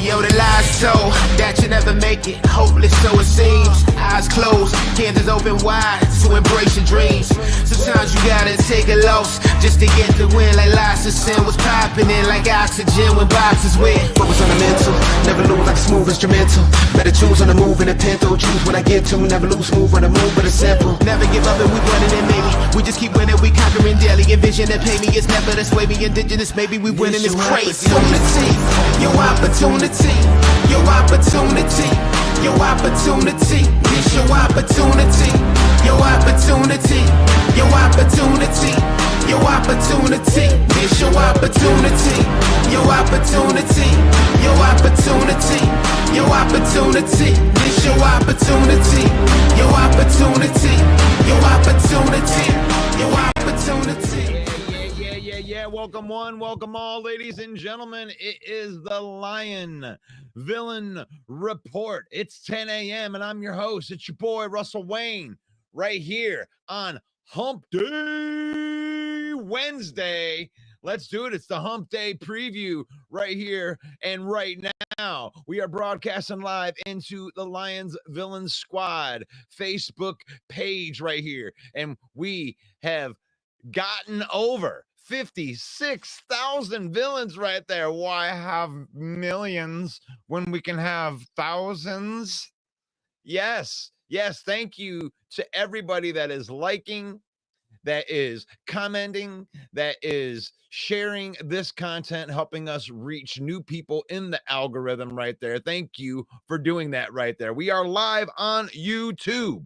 Yo, the lies so that you never make it. Hopeless, so it seems. Eyes closed, candles open wide to embrace your dreams. Sometimes you gotta take a loss just to get the win. Like lots of sin was popping in like oxygen when boxes wet. Focus on the mental, never lose like a smooth instrumental. Better choose on the move in a pinto. Choose when I get to, never lose smooth on the move, but it's simple. Never give up and we running it, maybe. We just keep winning, we conquering daily. Envision that pay me, it's never the sway me. Indigenous, maybe we winning, it's crazy. Your opportunity, your opportunity, your opportunity. This your opportunity, your opportunity, your opportunity, your opportunity. This your opportunity, your opportunity, your opportunity, your opportunity. This your opportunity, your opportunity, your opportunity, your opportunity. Yeah, welcome one, welcome all, ladies and gentlemen. It is the Lion Villain Report. It's 10 a.m. and I'm your host. It's your boy, Russell Wayne, right here on Hump Day Wednesday. Let's do it. It's the Hump Day preview right here and right now. We are broadcasting live into the Lions Villain Squad Facebook page right here. And we have gotten over 56,000 villains right there. Why have millions when we can have thousands? Yes. Thank you to everybody that is liking, that is commenting, that is sharing this content, helping us reach new people in the algorithm right there. Thank you for doing that right there. We are live on YouTube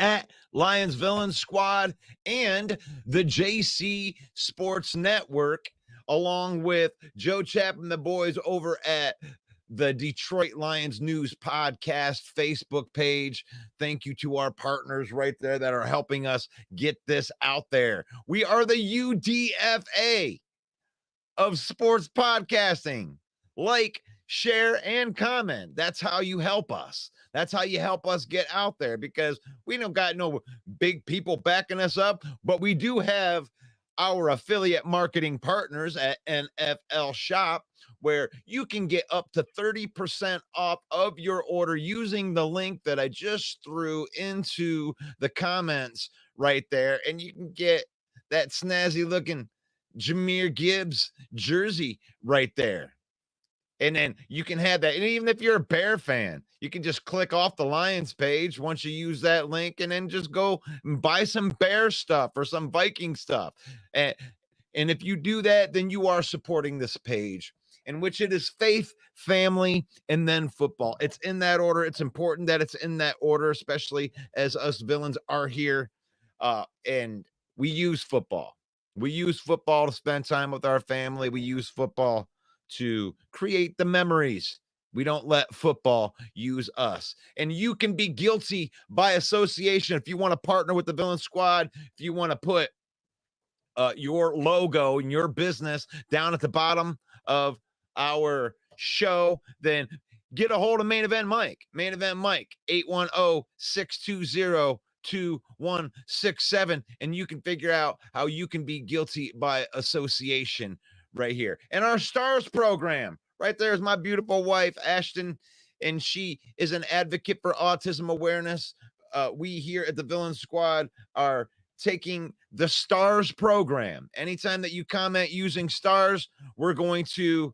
at Lions Villains Squad and the JC Sports Network, along with Joe Chap and the boys over at the Detroit Lions News Podcast Facebook page. Thank you to our partners right there that are helping us get this out there. We are the UDFA of sports podcasting. Like, share, and comment. That's how you help us. That's how you help us get out there, because we don't got no big people backing us up, but we do have our affiliate marketing partners at NFL Shop, where you can get up to 30% off of your order using the link that I just threw into the comments right there. And you can get that snazzy looking Jahmyr Gibbs jersey right there. And then you can have that. And even if you're a Bear fan, you can just click off the Lions page once you use that link and then just go and buy some Bear stuff or some Viking stuff. And if you do that, then you are supporting this page, in which it is faith, family, and then football. It's in that order. It's important that it's in that order, especially as us villains are here. And we use football. We use football to spend time with our family. We use football to create the memories. We don't let football use us. And you can be guilty by association if you want to partner with the Villain Squad, if you want to put your logo and your business down at the bottom of our show, then get a hold of Main Event Mike. Main Event Mike, 810-620-2167. And you can figure out how you can be guilty by association right here. And our stars program right there is my beautiful wife, Ashton, and she is an advocate for autism awareness. We here at the Villain Squad are taking the stars program. Anytime that you comment using stars, we're going to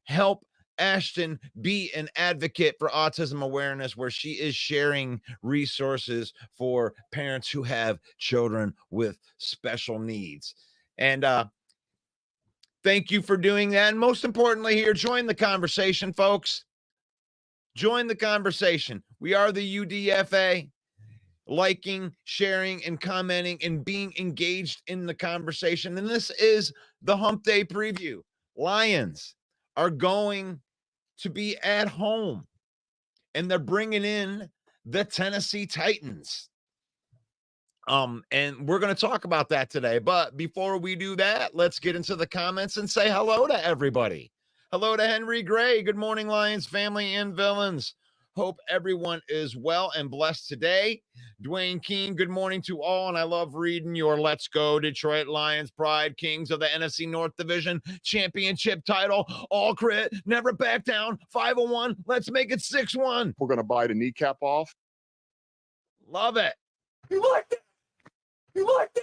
help Ashton be an advocate for autism awareness, where she is sharing resources for parents who have children with special needs. And thank you for doing that. And most importantly here, join the conversation, folks. Join the conversation. We are the UDFA. Liking, sharing, and commenting and being engaged in the conversation. And this is the Hump Day preview. Lions are going to be at home, and they're bringing in the Tennessee Titans. And we're going to talk about that today. But before we do that, let's get into the comments and say hello to everybody. Hello to Henry Gray. Good morning, Lions family and villains. Hope everyone is well and blessed today. Dwayne King, good morning to all. And I love reading your Let's Go Detroit Lions Pride, Kings of the NFC North Division Championship title. All crit, never back down. 501. Let's make it 6-1. We're going to bite a kneecap off. Love it. You like that? You like that?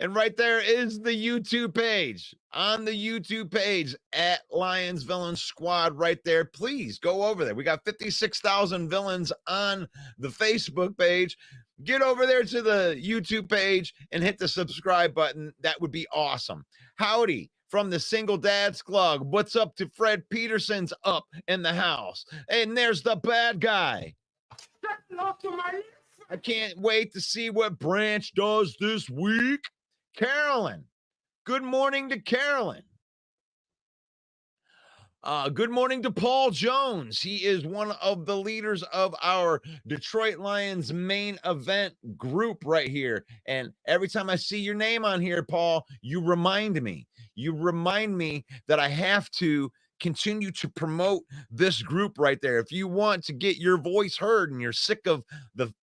And right there is the YouTube page. On the YouTube page at Lions Villains Squad right there. Please go over there. We got 56,000 villains on the Facebook page. Get over there to the YouTube page and hit the subscribe button. That would be awesome. Howdy from the Single Dad's Club. What's up to Fred Peterson's up in the house? And there's the bad guy. I can't wait to see what Branch does this week. Carolyn, good morning to Carolyn. Good morning to Paul Jones. He is one of the leaders of our Detroit Lions main event group right here. And every time I see your name on here, Paul, you remind me. You remind me that I have to continue to promote this group right there. If you want to get your voice heard and you're sick of the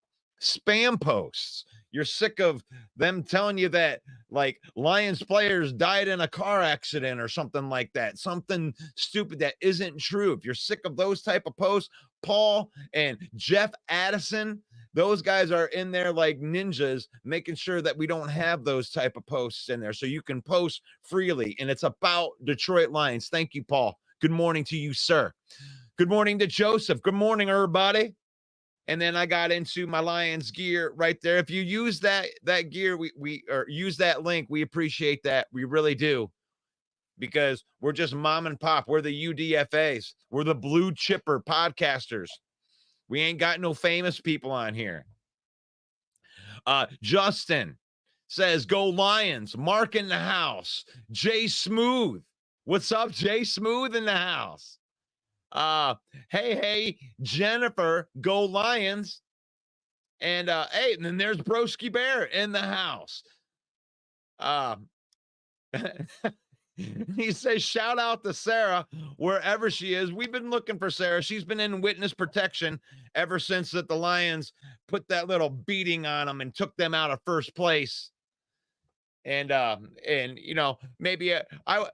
spam posts, you're sick of them telling you that like Lions players died in a car accident or something like that, something stupid that isn't true. If you're sick of those type of posts, Paul and Jeff Addison, those guys are in there like ninjas, making sure that we don't have those type of posts in there so you can post freely. And it's about Detroit Lions. Thank you, Paul. Good morning to you, sir. Good morning to Joseph. Good morning, everybody. And then I got into my Lions gear right there. If you use that gear, we or use that link, we appreciate that. We really do. Because we're just mom and pop. We're the UDFAs. We're the blue chipper podcasters. We ain't got no famous people on here. Justin says, go Lions. Mark in the house. Jay Smooth. What's up, Jay Smooth in the house? Hey, Jennifer, go Lions. And hey, and then there's Broski Bear in the house. He says, shout out to Sarah wherever she is. We've been looking for Sarah. She's been in witness protection ever since that the Lions put that little beating on them and took them out of first place. And you know, maybe I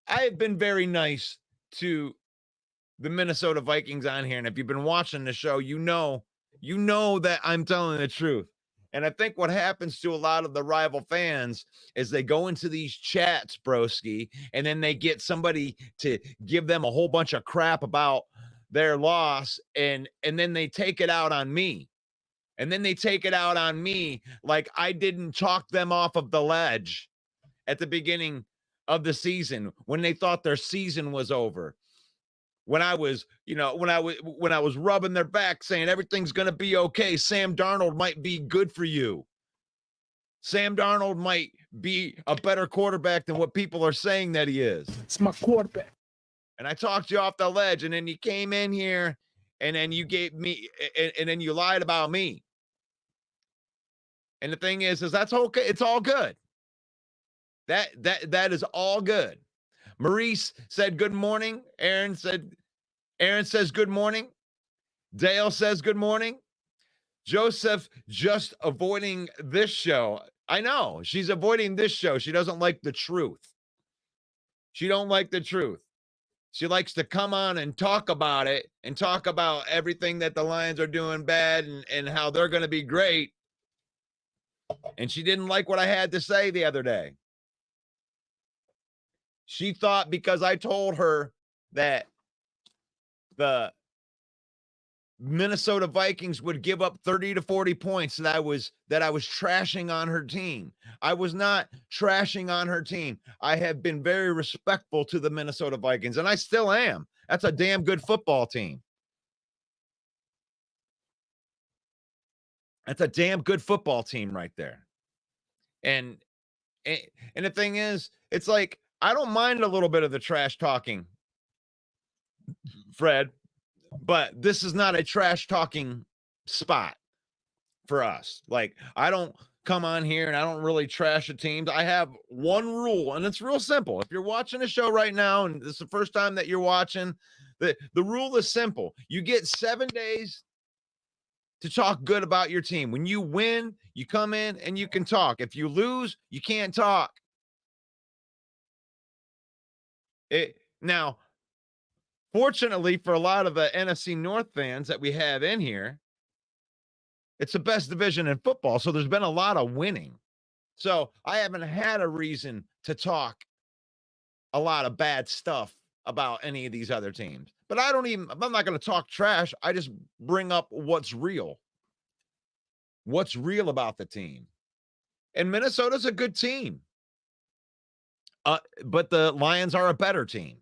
have been very nice to the Minnesota Vikings on here. And if you've been watching the show, you know that I'm telling the truth. And I think what happens to a lot of the rival fans is they go into these chats, broski, and then they get somebody to give them a whole bunch of crap about their loss, and then they take it out on me. And then they take it out on me like I didn't talk them off of the ledge at the beginning of the season when they thought their season was over. When I was, you know, when I was rubbing their back saying everything's going to be okay. Sam Darnold might be good for you. Sam Darnold might be a better quarterback than what people are saying that he is. It's my quarterback. And I talked you off the ledge, and then you came in here and then you gave me, and then you lied about me. And the thing is that's okay. It's all good. That is all good. Maurice said, good morning. Aaron says, good morning. Dale says, good morning. Joseph just avoiding this show. I know she's avoiding this show. She doesn't like the truth. She don't like the truth. She likes to come on and talk about it and talk about everything that the Lions are doing bad and how they're going to be great. And she didn't like what I had to say the other day. She thought because I told her that the Minnesota Vikings would give up 30 to 40 points that I was trashing on her team. I was not trashing on her team. I have been very respectful to the Minnesota Vikings, and I still am. That's a damn good football team. That's a damn good football team right there. And the thing is, it's like, I don't mind a little bit of the trash talking, Fred, but this is not a trash talking spot for us. Like, I don't come on here and I don't really trash the teams. I have one rule, and it's real simple. If you're watching the show right now, and this is the first time that you're watching, the rule is simple. You get 7 days to talk good about your team. When you win, you come in and you can talk. If you lose, you can't talk. Now, fortunately for a lot of the NFC North fans that we have in here, it's the best division in football, so there's been a lot of winning. So I haven't had a reason to talk a lot of bad stuff about any of these other teams. But I'm not going to talk trash. I just bring up what's real. What's real about the team. And Minnesota's a good team. But the Lions are a better team.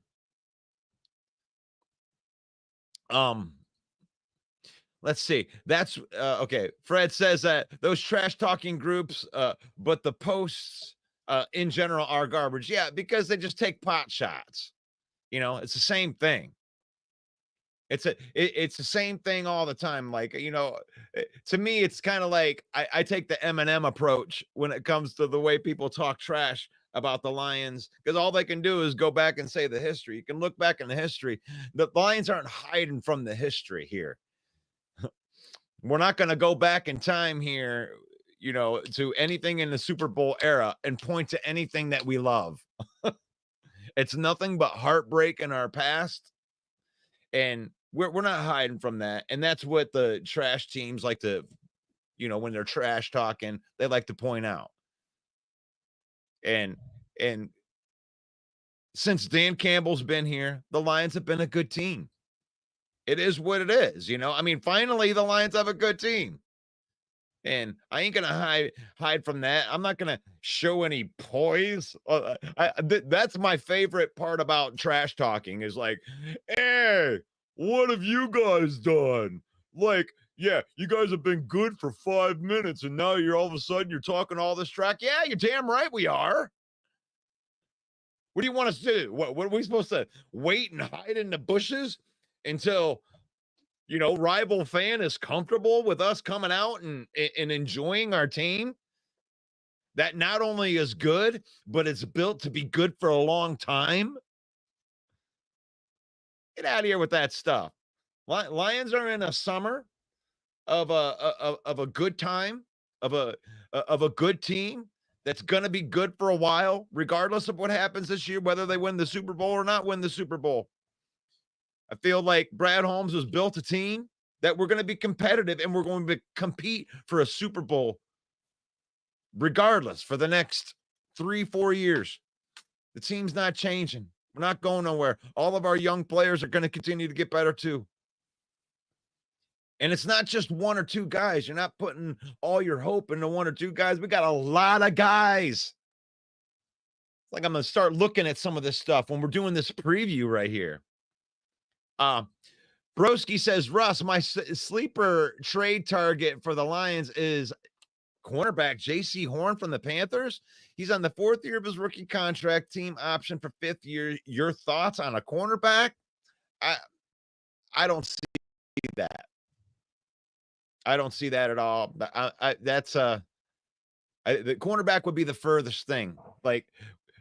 Let's see. That's okay. Fred says that those trash talking groups, but the posts in general are garbage. Yeah, because they just take pot shots. You know, it's the same thing. It's the same thing all the time. Like, you know, to me, it's kind of like I take the Eminem approach when it comes to the way people talk trash about the Lions, because all they can do is go back and say the history. You can look back in the history. The Lions aren't hiding from the history here. We're not going to go back in time here, you know, to anything in the Super Bowl era and point to anything that we love. It's nothing but heartbreak in our past. And we're not hiding from that. And that's what the trash teams like to, you know, when they're trash talking, they like to point out. And since Dan Campbell's been here, the Lions have been a good team. It is what it is, you know. I mean, finally, the Lions have a good team. And I ain't going to hide from that. I'm not going to show any poise. That's my favorite part about trash talking is like, hey, what have you guys done? like, yeah, you guys have been good for 5 minutes, and now you're all of a sudden you're talking all this track. Yeah, you're damn right we are. What do you want us to do? What are we supposed to wait and hide in the bushes until rival fan is comfortable with us coming out and enjoying our team? That not only is good, but it's built to be good for a long time. Get out of here with that stuff. Lions are in a summer of a good time, of a good team that's going to be good for a while, regardless of what happens this year, whether they win the Super Bowl or not win the Super Bowl. I feel like Brad Holmes has built a team that we're going to be competitive and we're going to compete for a Super Bowl regardless for the next 3-4 years. The team's not changing. We're not going nowhere. All of our young players are going to continue to get better too. And it's not just one or two guys. You're not putting all your hope into one or two guys. We got a lot of guys. It's like I'm going to start looking at some of this stuff when we're doing this preview right here. Broski says, Russ, my sleeper trade target for the Lions is cornerback J.C. Horn from the Panthers. He's on the 4th year of his rookie contract, team option for 5th year. Your thoughts on a cornerback? I don't see that. I don't see that at all. The cornerback would be the furthest thing. Like,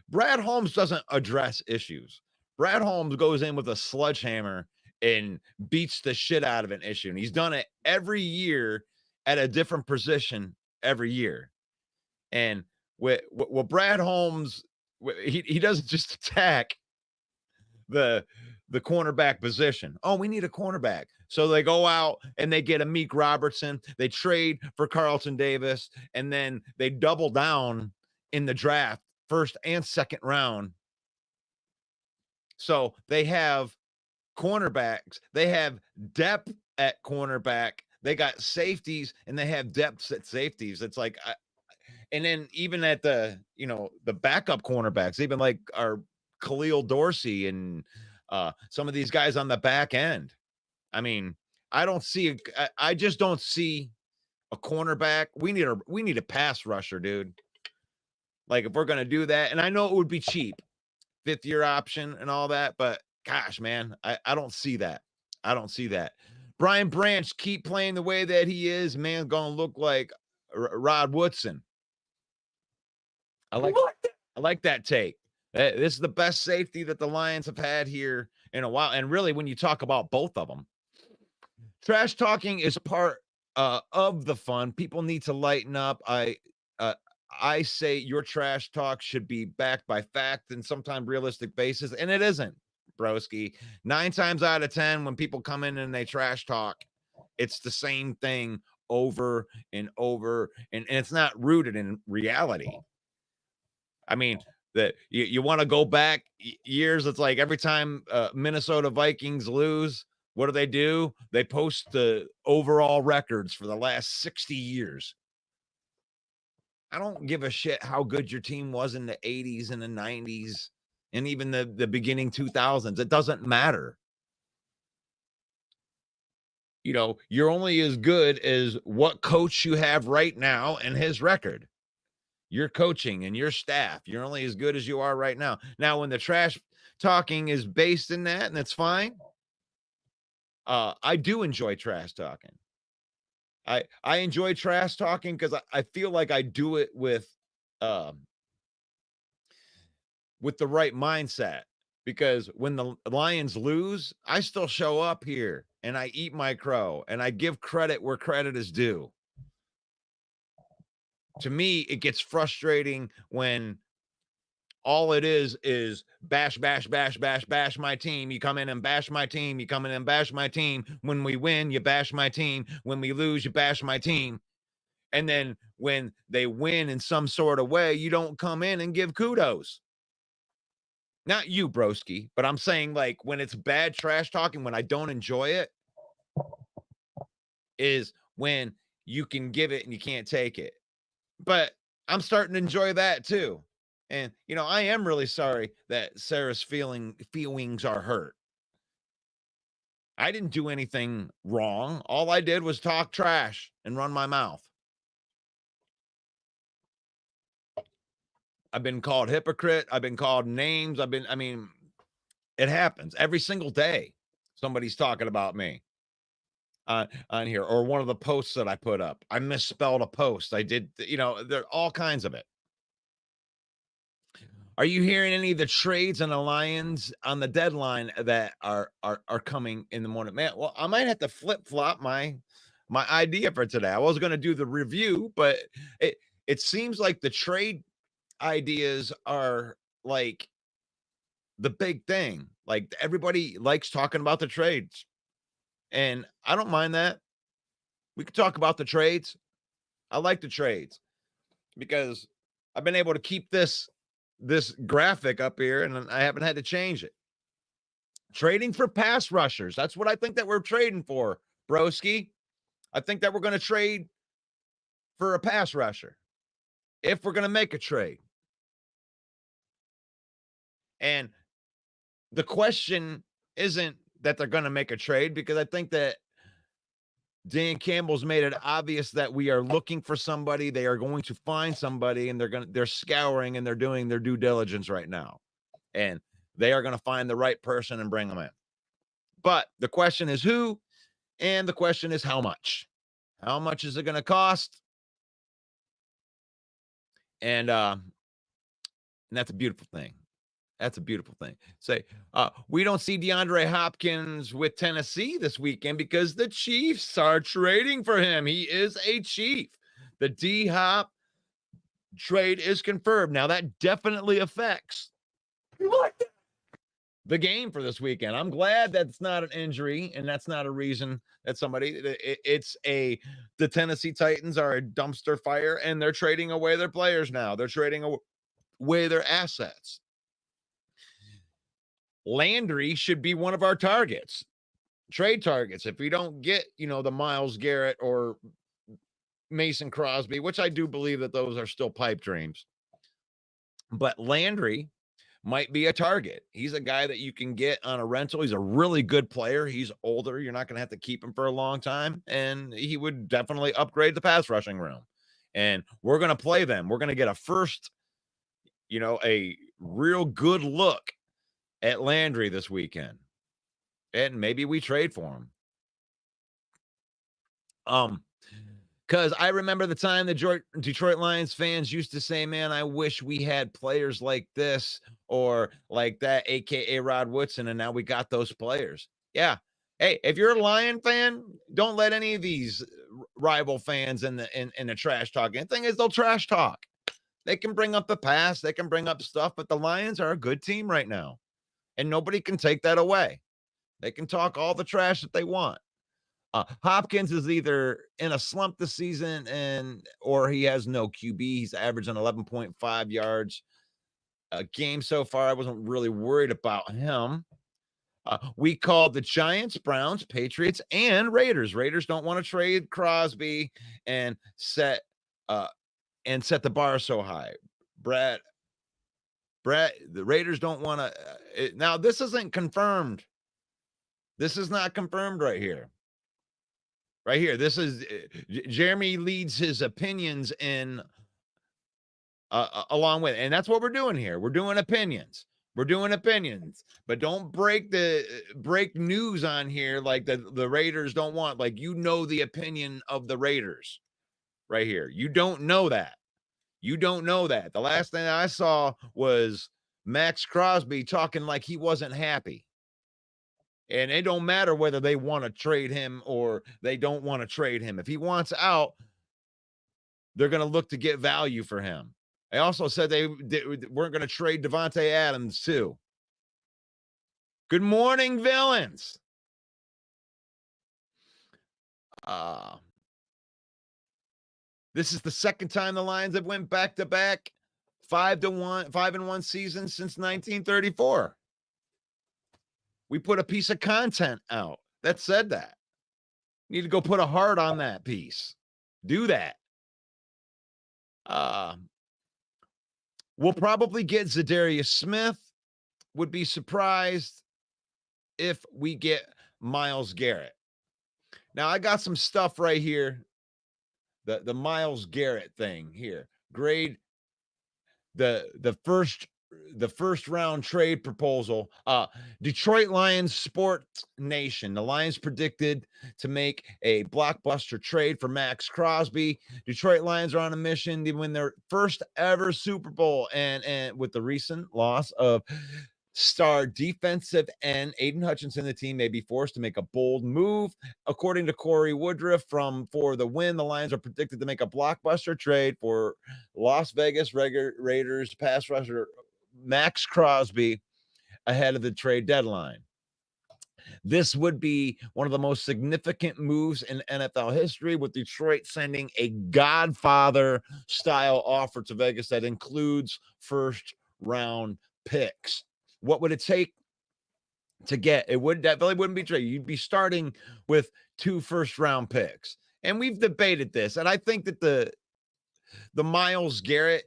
Brad Holmes doesn't address issues. Brad Holmes goes in with a sledgehammer and beats the shit out of an issue. And he's done it every year at a different position every year. And with Brad Holmes, he doesn't just attack the cornerback position. Oh, we need a cornerback. So they go out and they get a Meek Robertson. They trade for Carlton Davis, and then they double down in the draft, 1st and 2nd round. So they have cornerbacks. They have depth at cornerback. They got safeties, and they have depth at safeties. It's like, and then even at the backup cornerbacks, even like our Khalil Dorsey and some of these guys on the back end. I mean, I just don't see a cornerback. We need a pass rusher, dude. Like, if we're going to do that, and I know it would be cheap, 5th year option and all that, but gosh, man, I don't see that. I don't see that. Brian Branch, keep playing the way that he is, man, going to look like Rod Woodson. I like that take. This is the best safety that the Lions have had here in a while. And really, when you talk about both of them, trash talking is part of the fun. People need to lighten up. I say your trash talk should be backed by fact and sometimes realistic basis, and it isn't, broski. 9 times out of 10, when people come in and they trash talk, it's the same thing over and over, and it's not rooted in reality. I mean, that you want to go back years. It's like every time Minnesota Vikings lose, what do? They post the overall records for the last 60 years. I don't give a shit how good your team was in the 80s and the 90s and even the beginning 2000s. It doesn't matter. You're only as good as what coach you have right now and his record. Your coaching and your staff, you're only as good as you are right now. Now, when the trash talking is based in that, and that's fine, I do enjoy trash talking. I enjoy trash talking because I feel like I do it with the right mindset. Because when the Lions lose, I still show up here and I eat my crow and I give credit where credit is due. To me, it gets frustrating when all it is bash, bash, bash, bash, bash my team. You come in and bash my team. You come in and bash my team. When we win, you bash my team. When we lose, you bash my team. And then when they win in some sort of way, you don't come in and give kudos. Not you, broski, but I'm saying, like, when it's bad trash talking, when I don't enjoy it, is when you can give it and you can't take it. But I'm starting to enjoy that too. And, I am really sorry that Sarah's feelings are hurt. I didn't do anything wrong. All I did was talk trash and run my mouth. I've been called hypocrite. I've been called names. I mean, it happens every single day. Somebody's talking about me on here, or one of the posts that I put up. I misspelled a post. I did, there are all kinds of it. Are you hearing any of the trades on the Lions on the deadline that are coming in the morning? Man, well, I might have to flip-flop my idea for today. I was going to do the review, but it seems like the trade ideas are like the big thing. Like everybody likes talking about the trades. And I don't mind that. We could talk about the trades. I like the trades because I've been able to keep this graphic up here and I haven't had to change it. Trading for pass rushers. That's what I think that we're trading for, broski. I think that we're going to trade for a pass rusher if we're going to make a trade. And the question isn't that they're going to make a trade, because I think that Dan Campbell's made it obvious that we are looking for somebody. They are going to find somebody, and they're scouring and they're doing their due diligence right now. And they are going to find the right person and bring them in. But the question is who, and the question is how much. How much is it going to cost? And that's a beautiful thing. That's a beautiful thing. Say, we don't see DeAndre Hopkins with Tennessee this weekend because the Chiefs are trading for him. He is a Chief. The D-Hop trade is confirmed. Now, that definitely affects the game for this weekend. I'm glad that's not an injury, and that's not a reason that the Tennessee Titans are a dumpster fire, and they're trading away their players now. They're trading away their assets. Landry should be one of our targets, trade targets. If we don't get, the Myles Garrett or Mason Crosby, which I do believe that those are still pipe dreams, but Landry might be a target. He's a guy that you can get on a rental. He's a really good player. He's older. You're not going to have to keep him for a long time, and he would definitely upgrade the pass rushing room. And we're going to play them. We're going to get a first, a real good look at Landry this weekend, and maybe we trade for him. Because I remember the time the Detroit Lions fans used to say, man, I wish we had players like this or like that, aka Rod Woodson, and now we got those players. Yeah. Hey, if you're a Lion fan, don't let any of these rival fans in the trash talk. And the thing is, they'll trash talk. They can bring up the past, they can bring up stuff, but the Lions are a good team right now. And nobody can take that away. They can talk all the trash that they want. Hopkins is either in a slump this season or he has no QB. He's averaging 11.5 yards a game so far. I wasn't really worried about him. We called the Giants, Browns, Patriots, and Raiders. Raiders don't want to trade Crosby and set the bar so high. Brett, the Raiders don't want to. Now, this isn't confirmed. This is not confirmed right here. Right here. This is Jeremy leads his opinions in along with, and that's what we're doing here. We're doing opinions. But don't break news on here like the Raiders don't want. Like, the opinion of the Raiders right here. You don't know that. The last thing I saw was Max Crosby talking like he wasn't happy. And it don't matter whether they want to trade him or they don't want to trade him. If he wants out, they're going to look to get value for him. I also said they weren't going to trade Devontae Adams too. Good morning, villains. This is the second time the Lions have went back-to-back 5-1 season since 1934. We put a piece of content out that said that. You need to go put a heart on that piece. Do that. We'll probably get Zadarius Smith. Would be surprised if we get Myles Garrett. Now I got some stuff right here. The Myles Garrett thing here. Grade the first round trade proposal. Detroit Lions Sports Nation. The Lions predicted to make a blockbuster trade for Max Crosby. Detroit Lions are on a mission to win their first ever Super Bowl, and with the recent loss of star defensive end Aiden Hutchinson, the team may be forced to make a bold move. According to Corey Woodruff For the Win, the Lions are predicted to make a blockbuster trade for Las Vegas Raiders pass rusher Max Crosby ahead of the trade deadline. This would be one of the most significant moves in NFL history, with Detroit sending a Godfather-style offer to Vegas that includes first-round picks. What would it take to get? It would definitely wouldn't be trade. You'd be starting with 2 first-round picks. And we've debated this, and I think that the Myles Garrett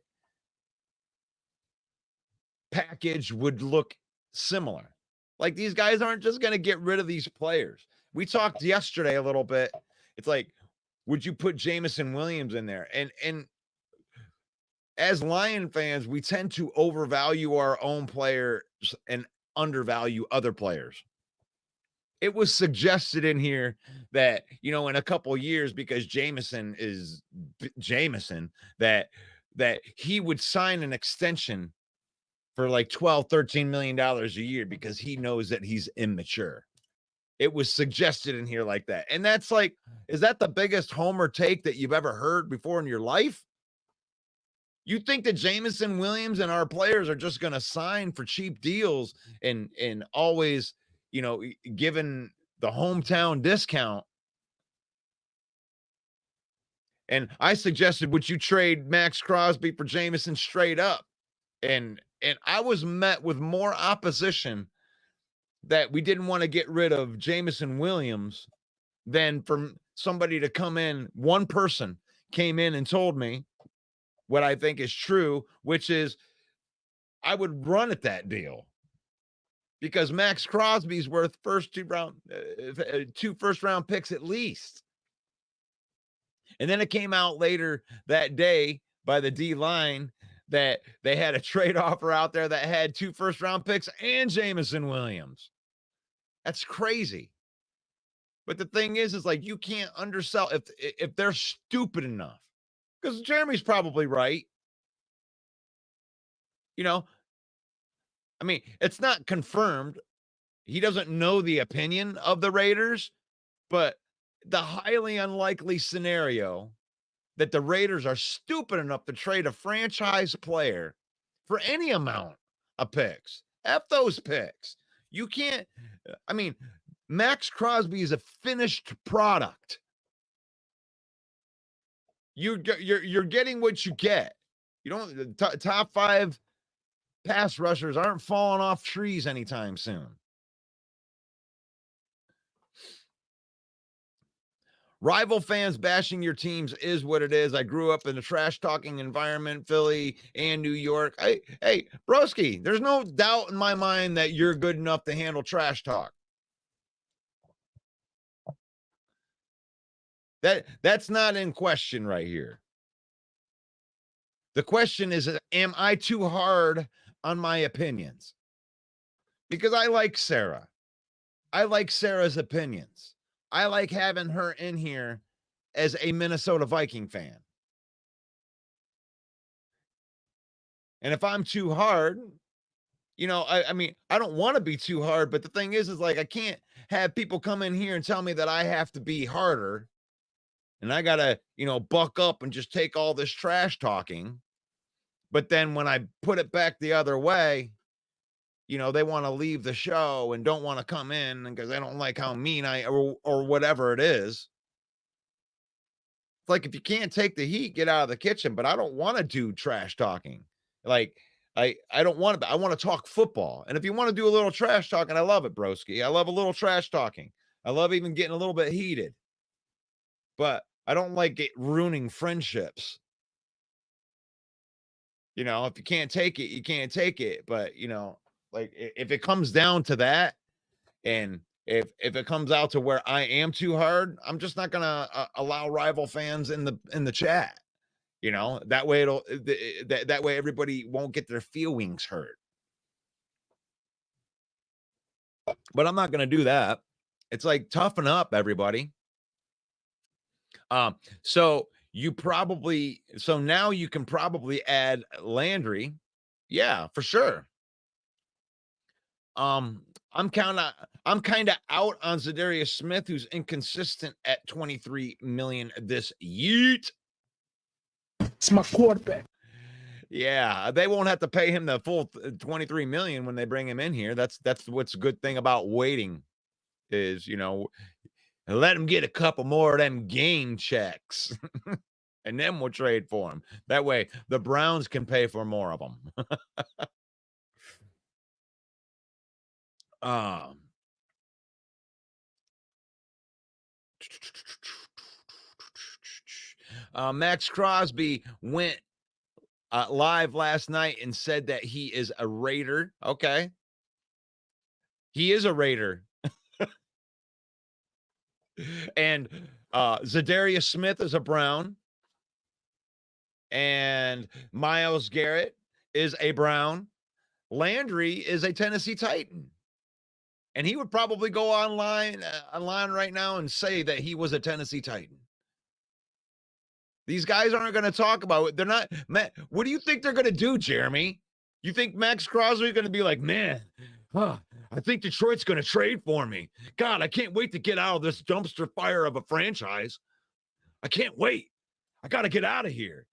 package would look similar. Like, these guys aren't just going to get rid of these players. We talked yesterday a little bit. It's like, would you put Jameson Williams in there? And as Lion fans, we tend to overvalue our own players and undervalue other players. It was suggested in here that, in a couple years, because Jameson is Jameson, that he would sign an extension for like $12, $13 million a year because he knows that he's immature. It was suggested in here like that. And that's like, is that the biggest homer take that you've ever heard before in your life? You think that Jameson Williams and our players are just going to sign for cheap deals and always, given the hometown discount? And I suggested, would you trade Max Crosby for Jameson straight up? And I was met with more opposition that we didn't want to get rid of Jameson Williams than from somebody to come in. One person came in and told me what I think is true, which is I would run at that deal because Max Crosby's worth two first round picks at least. And then it came out later that day by the D line that they had a trade offer out there that had 2 first round picks and Jameson Williams. That's crazy. But the thing is like, you can't undersell if they're stupid enough. Because Jeremy's probably right. I mean, it's not confirmed. He doesn't know the opinion of the Raiders, but the highly unlikely scenario that the Raiders are stupid enough to trade a franchise player for any amount of picks. F those picks. You can't. I mean, Max Crosby is a finished product. You're getting what you get. Top 5 pass rushers aren't falling off trees anytime soon. Rival fans bashing your teams is what it is. I grew up in a trash talking environment, Philly and New York. Hey, broski, there's no doubt in my mind that you're good enough to handle trash talk. That's not in question right here. The question is, am I too hard on my opinions? Because I like Sarah. I like Sarah's opinions. I like having her in here as a Minnesota Viking fan. And if I'm too hard, I mean, I don't want to be too hard, but the thing is like, I can't have people come in here and tell me that I have to be harder. And I got to, buck up and just take all this trash talking. But then when I put it back the other way, they want to leave the show and don't want to come in because they don't like how mean or whatever it is. It's like, if you can't take the heat, get out of the kitchen. But I don't want to do trash talking. Like, I don't want to. I want to talk football. And if you want to do a little trash talking, I love it, broski. I love a little trash talking. I love even getting a little bit heated. But I don't like it ruining friendships. If you can't take it, you can't take it. But, like, if it comes down to that, and if it comes out to where I am too hard, I'm just not gonna allow rival fans in the chat. That way that way everybody won't get their feelings hurt. But I'm not gonna do that. It's like, toughen up, everybody. So now you can probably add Landry. Yeah, for sure. I'm kind of out on Zadarius Smith, who's inconsistent at 23 million this yeet. It's my quarterback. Yeah, they won't have to pay him the full 23 million when they bring him in here. That's what's a good thing about waiting is, let him get a couple more of them game checks. And then we'll trade for him. That way the Browns can pay for more of them. Max Crosby went live last night and said that he is a Raider. Okay. He is a Raider. And Zadarius Smith is a Brown. And Myles Garrett is a Brown. Landry is a Tennessee Titan. And he would probably go online right now and say that he was a Tennessee Titan. These guys aren't going to talk about it. They're not. What do you think they're going to do, Jeremy? You think Max Crosby is going to be like, man, I think Detroit's going to trade for me. God, I can't wait to get out of this dumpster fire of a franchise. I can't wait. I got to get out of here.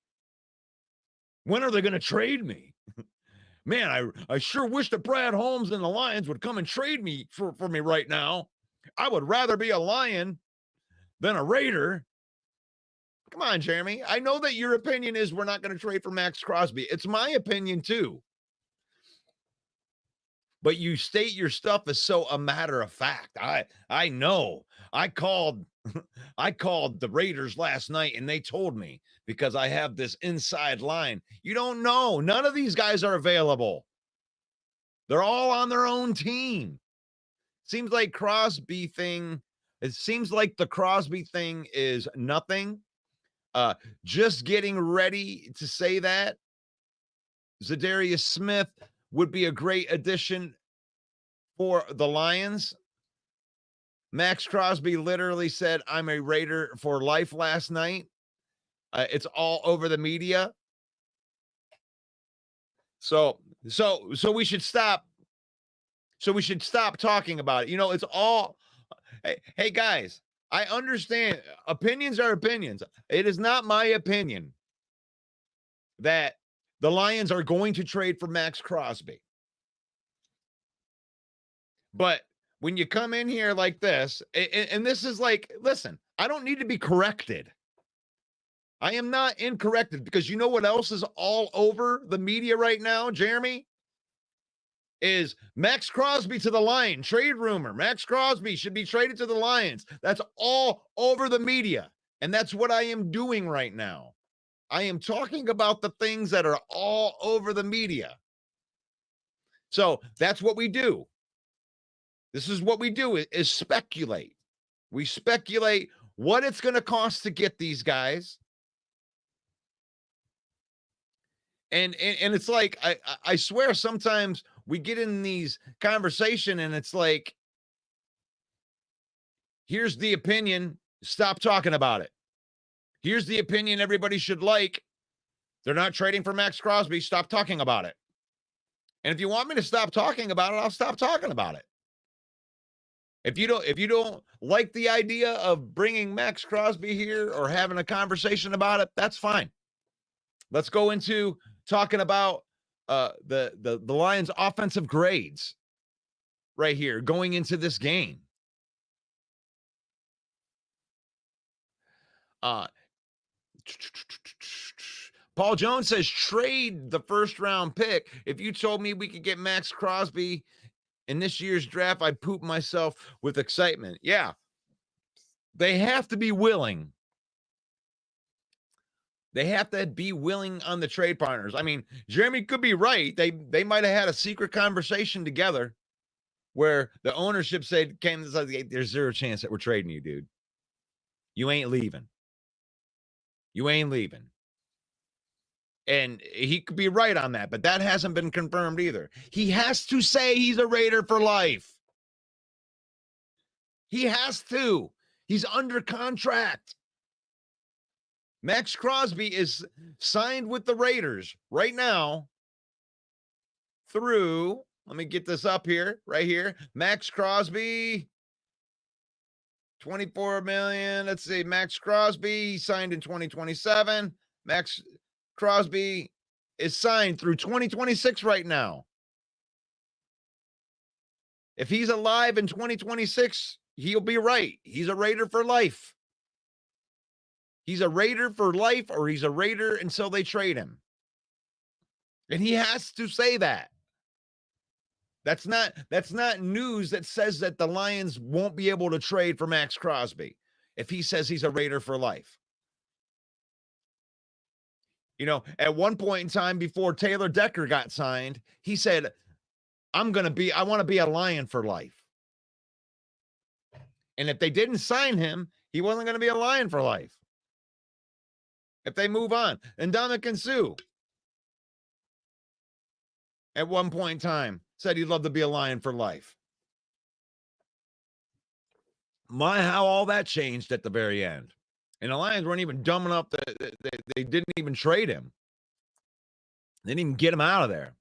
When are they going to trade me? Man, I sure wish that Brad Holmes and the Lions would come and trade me for me right now. I would rather be a Lion than a Raider. Come on, Jeremy. I know that your opinion is we're not going to trade for Max Crosby. It's my opinion too. But you state your stuff as so a matter of fact. I know. I called the Raiders last night and they told me because I have this inside line. You don't know. None of these guys are available. They're all on their own team. Seems like it seems like the Crosby thing is nothing. Just getting ready to say that Zadarius Smith would be a great addition for the Lions. Max Crosby literally said, I'm a Raider for life last night. It's all over the media. So we should stop. So we should stop talking about it. It's all, hey guys, I understand opinions are opinions. It is not my opinion that the Lions are going to trade for Max Crosby. But when you come in here like this, and this is like, listen, I don't need to be corrected. I am not incorrected because you know what else is all over the media right now, Jeremy? Is Max Crosby to the Lions. Trade rumor. Max Crosby should be traded to the Lions. That's all over the media. And that's what I am doing right now. I am talking about the things that are all over the media. So that's what we do. This is what we do is speculate. We speculate what it's going to cost to get these guys. And it's like, I swear sometimes we get in these conversation and it's like, here's the opinion. Stop talking about it. Here's the opinion everybody should like. They're not trading for Max Crosby. Stop talking about it. And if you want me to stop talking about it, I'll stop talking about it. If you don't like the idea of bringing Max Crosby here or having a conversation about it, that's fine. Let's go into talking about the Lions' offensive grades right here going into this game. Paul Jones says trade the first round pick. If you told me we could get Max Crosby in this year's draft, I'd poop myself with excitement. Yeah. They have to be willing. They have to be willing on the trade partners. I mean, Jeremy could be right. They might have had a secret conversation together where the ownership came to say, there's zero chance that we're trading you, dude. You ain't leaving. You ain't leaving. And he could be right on that, but that hasn't been confirmed either. He has to say he's a Raider for life. He has to. He's under contract. Max Crosby is signed with the Raiders right now through, let me get this up here, right here. Max Crosby, $24 million. Let's see. Max Crosby signed in 2027. Max Crosby is signed through 2026 right now. If he's alive in 2026, he'll be right. He's a Raider for life. He's a Raider for life, or he's a Raider until they trade him. And he has to say that. That's not news that says that the Lions won't be able to trade for Max Crosby if he says he's a Raider for life. You know, at one point in time before Taylor Decker got signed, he said, I want to be a Lion for life. And if they didn't sign him, he wasn't going to be a Lion for life. If they move on. And Ndamukong Suh, at one point in time, said he'd love to be a Lion for life. How all that changed at the very end. And the Lions weren't even dumb enough that they didn't even trade him. They didn't even get him out of there.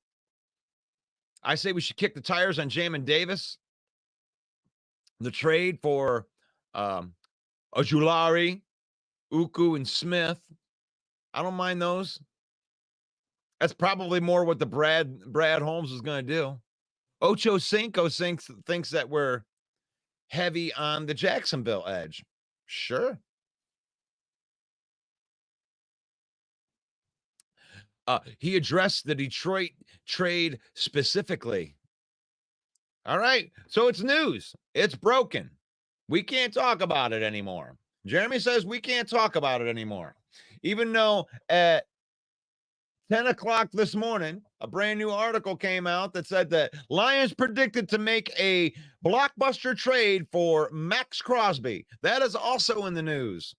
I say we should kick the tires on Jamin Davis. The trade for Ojulari, Uku, and Smith. I don't mind those. That's probably more what the Brad Holmes is going to do. Ocho Cinco thinks that we're heavy on the Jacksonville edge. Sure. He addressed the Detroit trade specifically. All right. So it's news. It's broken. We can't talk about it anymore. Jeremy says we can't talk about it anymore. Even though at 10 o'clock this morning, a brand new article came out that said that Lions predicted to make a blockbuster trade for Max Crosby. That is also in the news.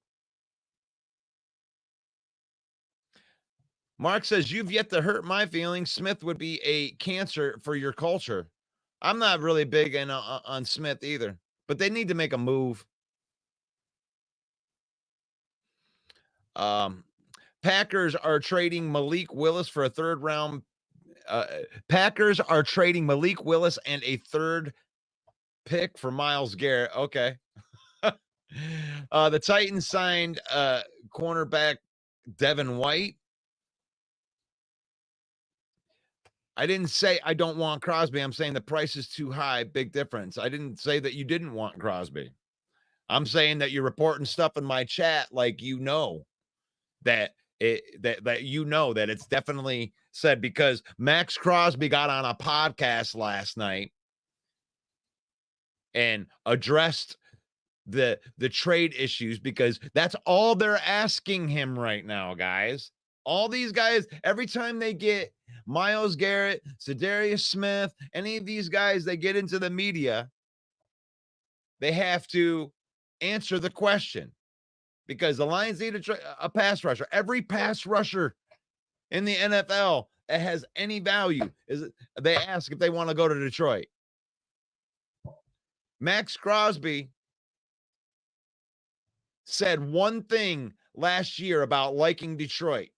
Mark says, you've yet to hurt my feelings. Smith would be a cancer for your culture. I'm not really big on Smith either, but they need to make a move. Packers are trading Malik Willis for a third round. Packers are trading Malik Willis and a third pick for Myles Garrett. Okay. The Titans signed cornerback Devin White. I didn't say I don't want Crosby. I'm saying the price is too high. Big difference. I didn't say that you didn't want Crosby. I'm saying that you're reporting stuff in my chat like you know that you know that it's definitely said, because Max Crosby got on a podcast last night and addressed the trade issues, because that's all they're asking him right now, guys. All these guys, every time they get Myles Garrett, Za'Darius Smith, any of these guys, they get into the media, they have to answer the question, because the Lions need a pass rusher. Every pass rusher in the NFL that has any value they ask if they want to go to Detroit. Max Crosby said one thing last year about liking Detroit.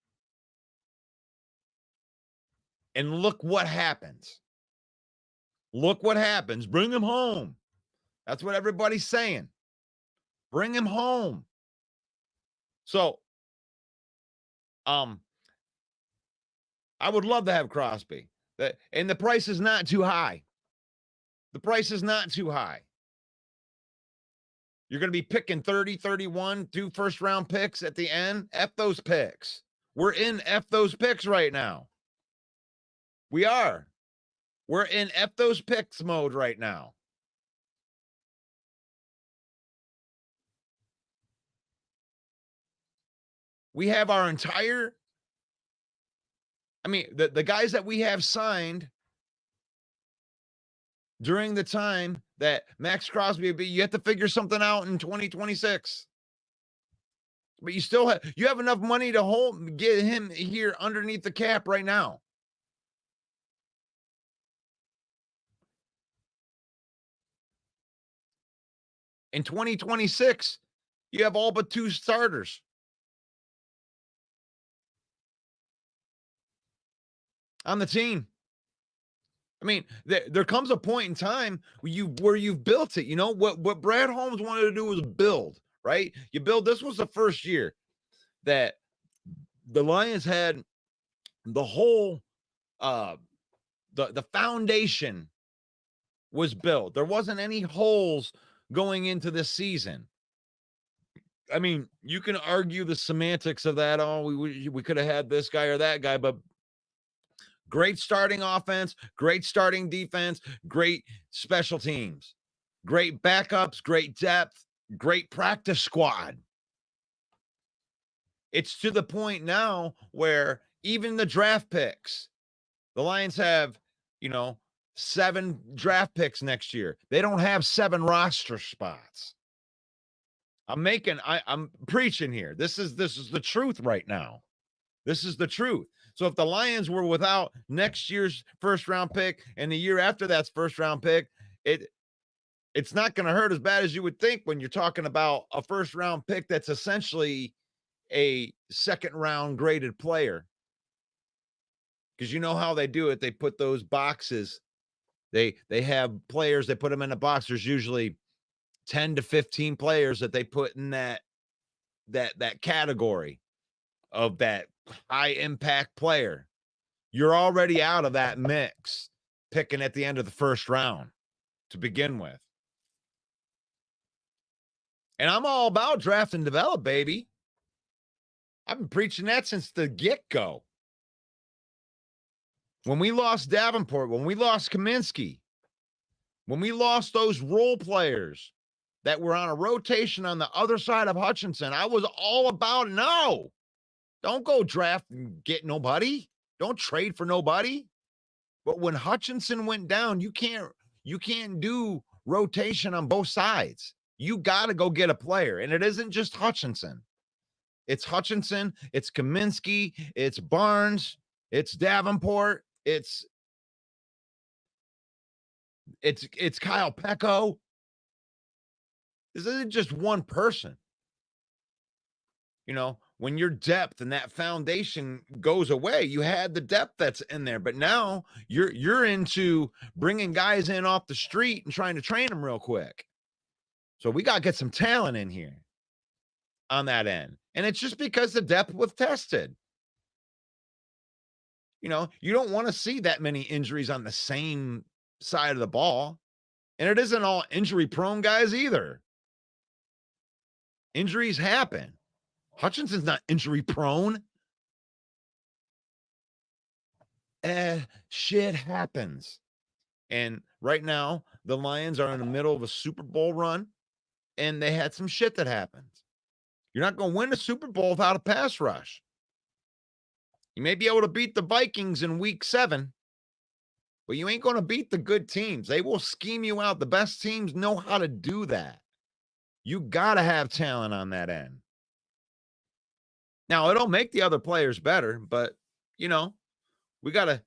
And look what happens. Look what happens. Bring him home. That's what everybody's saying. Bring him home. So, I would love to have Crosby. And the price is not too high. The price is not too high. You're going to be picking 30, 31, 2 first-round picks at the end. F those picks. We're in F those picks right now. We are. We're in F those picks mode right now. We have our entire, the guys that we have signed, during the time that Max Crosby, but you have to figure something out in 2026. But you have enough money to get him here underneath the cap right now. In 2026, you have all but 2 starters on the team. I mean, there comes a point in time where you've built it. You know what Brad Holmes wanted to do was build, right? This was the first year that the Lions had the whole the foundation was built. There wasn't any holes going into this season. I mean, you can argue the semantics of that. Oh, we could have had this guy or that guy, but great starting offense, great starting defense, great special teams, great backups, great depth, great practice squad. It's to the point now where even the draft picks, the Lions have, 7 draft picks next year. They don't have 7 roster spots. I'm preaching here. This is the truth right now. This is the truth. So if the Lions were without next year's first round pick and the year after that's first round pick, it's not going to hurt as bad as you would think when you're talking about a first round pick that's essentially a second round graded player. Because you know how they do it. They put those boxes. They have players, they put them in a box. There's usually 10 to 15 players that they put in that category of that high impact player. You're already out of that mix picking at the end of the first round to begin with. And I'm all about draft and develop, baby. I've been preaching that since the get-go. When we lost Davenport, when we lost Kaminsky, when we lost those role players that were on a rotation on the other side of Hutchinson, I was all about, no, don't go draft and get nobody. Don't trade for nobody. But when Hutchinson went down, you can't do rotation on both sides. You got to go get a player. And it isn't just Hutchinson. It's Hutchinson, it's Kaminsky, it's Barnes, it's Davenport, it's Kyle Pecco. This isn't just one person. When your depth and that foundation goes away, you had the depth that's in there, but now you're into bringing guys in off the street and trying to train them real quick. So we got to get some talent in here on that end. And it's just because the depth was tested. You don't want to see that many injuries on the same side of the ball. And it isn't all injury-prone guys either. Injuries happen. Hutchinson's not injury-prone. Shit happens. And right now, the Lions are in the middle of a Super Bowl run, and they had some shit that happened. You're not going to win a Super Bowl without a pass rush. You may be able to beat the Vikings in week 7, but you ain't going to beat the good teams. They will scheme you out. The best teams know how to do that. You got to have talent on that end. Now, it'll make the other players better, but, we got to.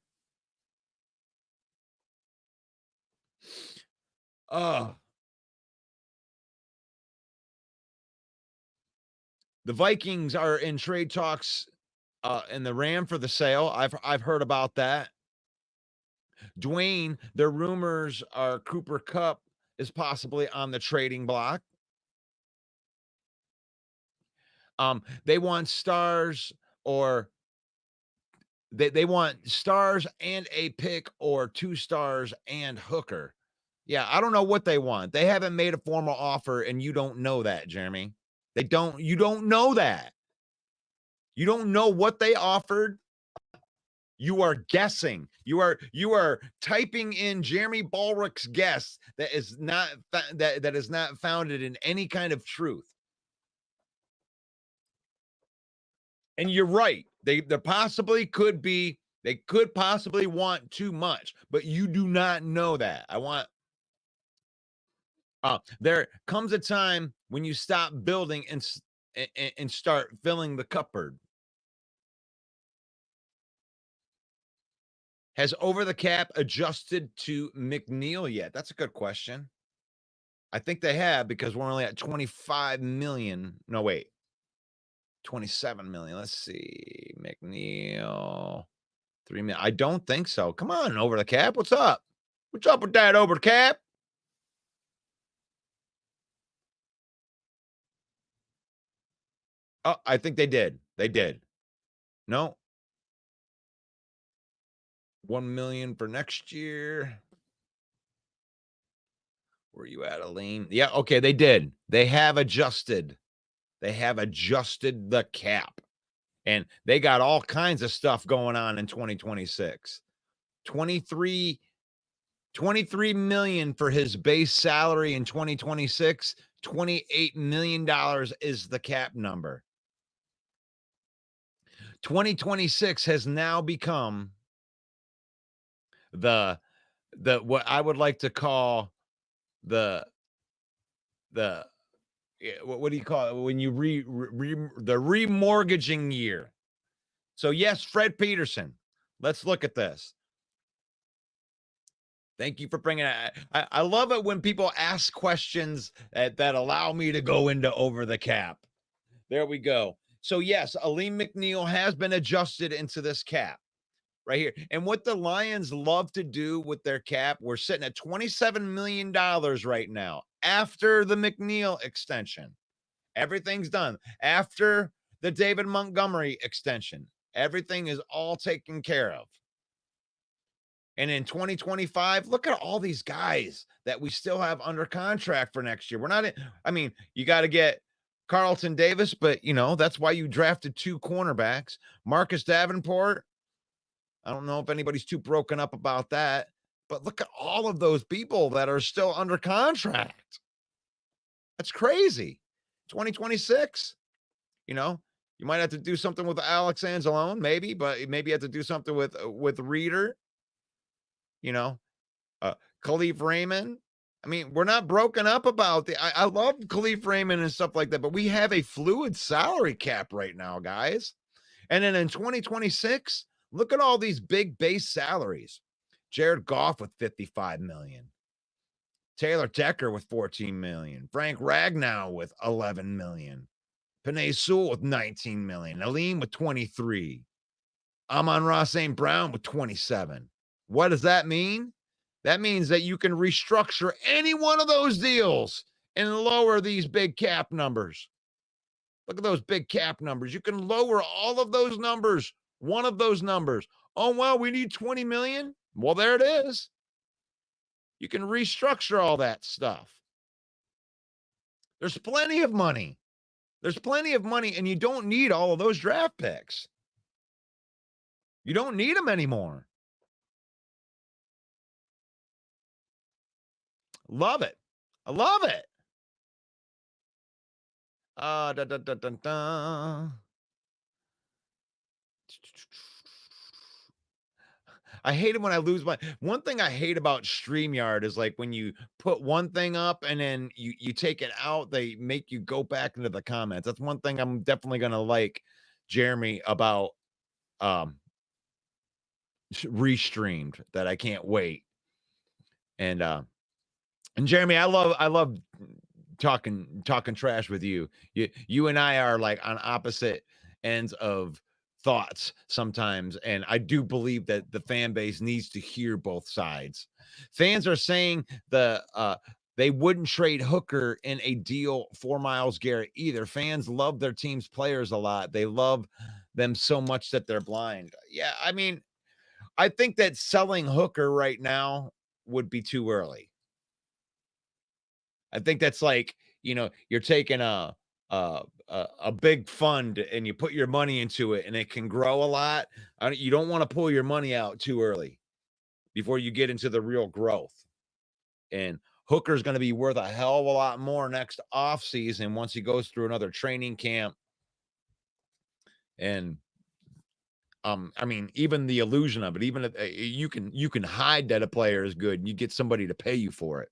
The Vikings are in trade talks in the Ram for the sale. I've heard about that. Dwayne, their rumors are Cooper Kupp is possibly on the trading block. They want stars, or they want stars and a pick, or 2 stars and Hooker. Yeah, I don't know what they want. They haven't made a formal offer, and you don't know that, Jeremy. You don't know that. You don't know what they offered. You are guessing. You are typing in Jeremy Balrick's guess that is not founded in any kind of truth. And you're right. They possibly could possibly want too much, but you do not know that. I want There comes a time when you stop building and start filling the cupboard. Has over the cap adjusted to McNeil yet? That's a good question. I think they have, because we're only at 25 million. No, wait. 27 million. Let's see. McNeil. 3 million. I don't think so. Come on, over the cap. What's up? What's up with that over the cap? Oh, I think they did. They did. No. 1 million for next year. Where are you at, Aline? Yeah, okay, they did. They have adjusted. They have adjusted the cap. And they got all kinds of stuff going on in 2026. 23 million for his base salary in 2026. $28 million is the cap number. 2026 has now become the what I would like to call the what do you call it when you the remortgaging year. So yes, Fred Peterson. Let's look at this. Thank you for bringing it. I love it when people ask questions that allow me to go into over the cap. There we go. So yes, Alim McNeil has been adjusted into this cap right here. And what the Lions love to do with their cap, we're sitting at $27 million right now after the McNeil extension. Everything's done. After the David Montgomery extension, everything is all taken care of. And in 2025, look at all these guys that we still have under contract for next year. We're not in, I mean, you got to get Carlton Davis, but that's why you drafted 2 cornerbacks. Marcus Davenport. I don't know if anybody's too broken up about that, but look at all of those people that are still under contract. That's crazy. 2026, you might have to do something with Alex Anzalone, maybe, but maybe you have to do something with Reader, Khalif Raymond. I mean, we're not broken up about I love Khalif Raymond and stuff like that, but we have a fluid salary cap right now, guys. And then in 2026, look at all these big base salaries. Jared Goff with $55 million. Taylor Decker with $14 million. Frank Ragnow with $11 million. Penei Sewell with $19 million. Alim with $23. Amon-Ra St. Brown with $27. What does that mean? That means that you can restructure any one of those deals and lower these big cap numbers. Look at those big cap numbers. You can lower all of those numbers. One of those numbers. Oh, well, we need 20 million. Well, there it is. You can restructure all that stuff. There's plenty of money. There's plenty of money, and you don't need all of those draft picks. You don't need them anymore. Love it. I love it. I hate it when I lose my. One thing I hate about StreamYard is like when you put one thing up and then you take it out, they make you go back into the comments. That's one thing I'm definitely gonna like Jeremy about Restreamed, that I can't wait. And Jeremy, I love talking trash with you. You and I are like on opposite ends of thoughts sometimes, and I do believe that the fan base needs to hear both sides. Fans are saying they wouldn't trade Hooker in a deal for Myles Garrett either. Fans love their team's players a lot. They love them so much that they're blind. Yeah, I mean, I think that selling Hooker right now would be too early. I think that's like, you're taking a big fund and you put your money into it and it can grow a lot. You don't want to pull your money out too early before you get into the real growth. And Hooker's going to be worth a hell of a lot more next offseason once he goes through another training camp. And I mean, even the illusion of it, even if you can hide that a player is good and you get somebody to pay you for it.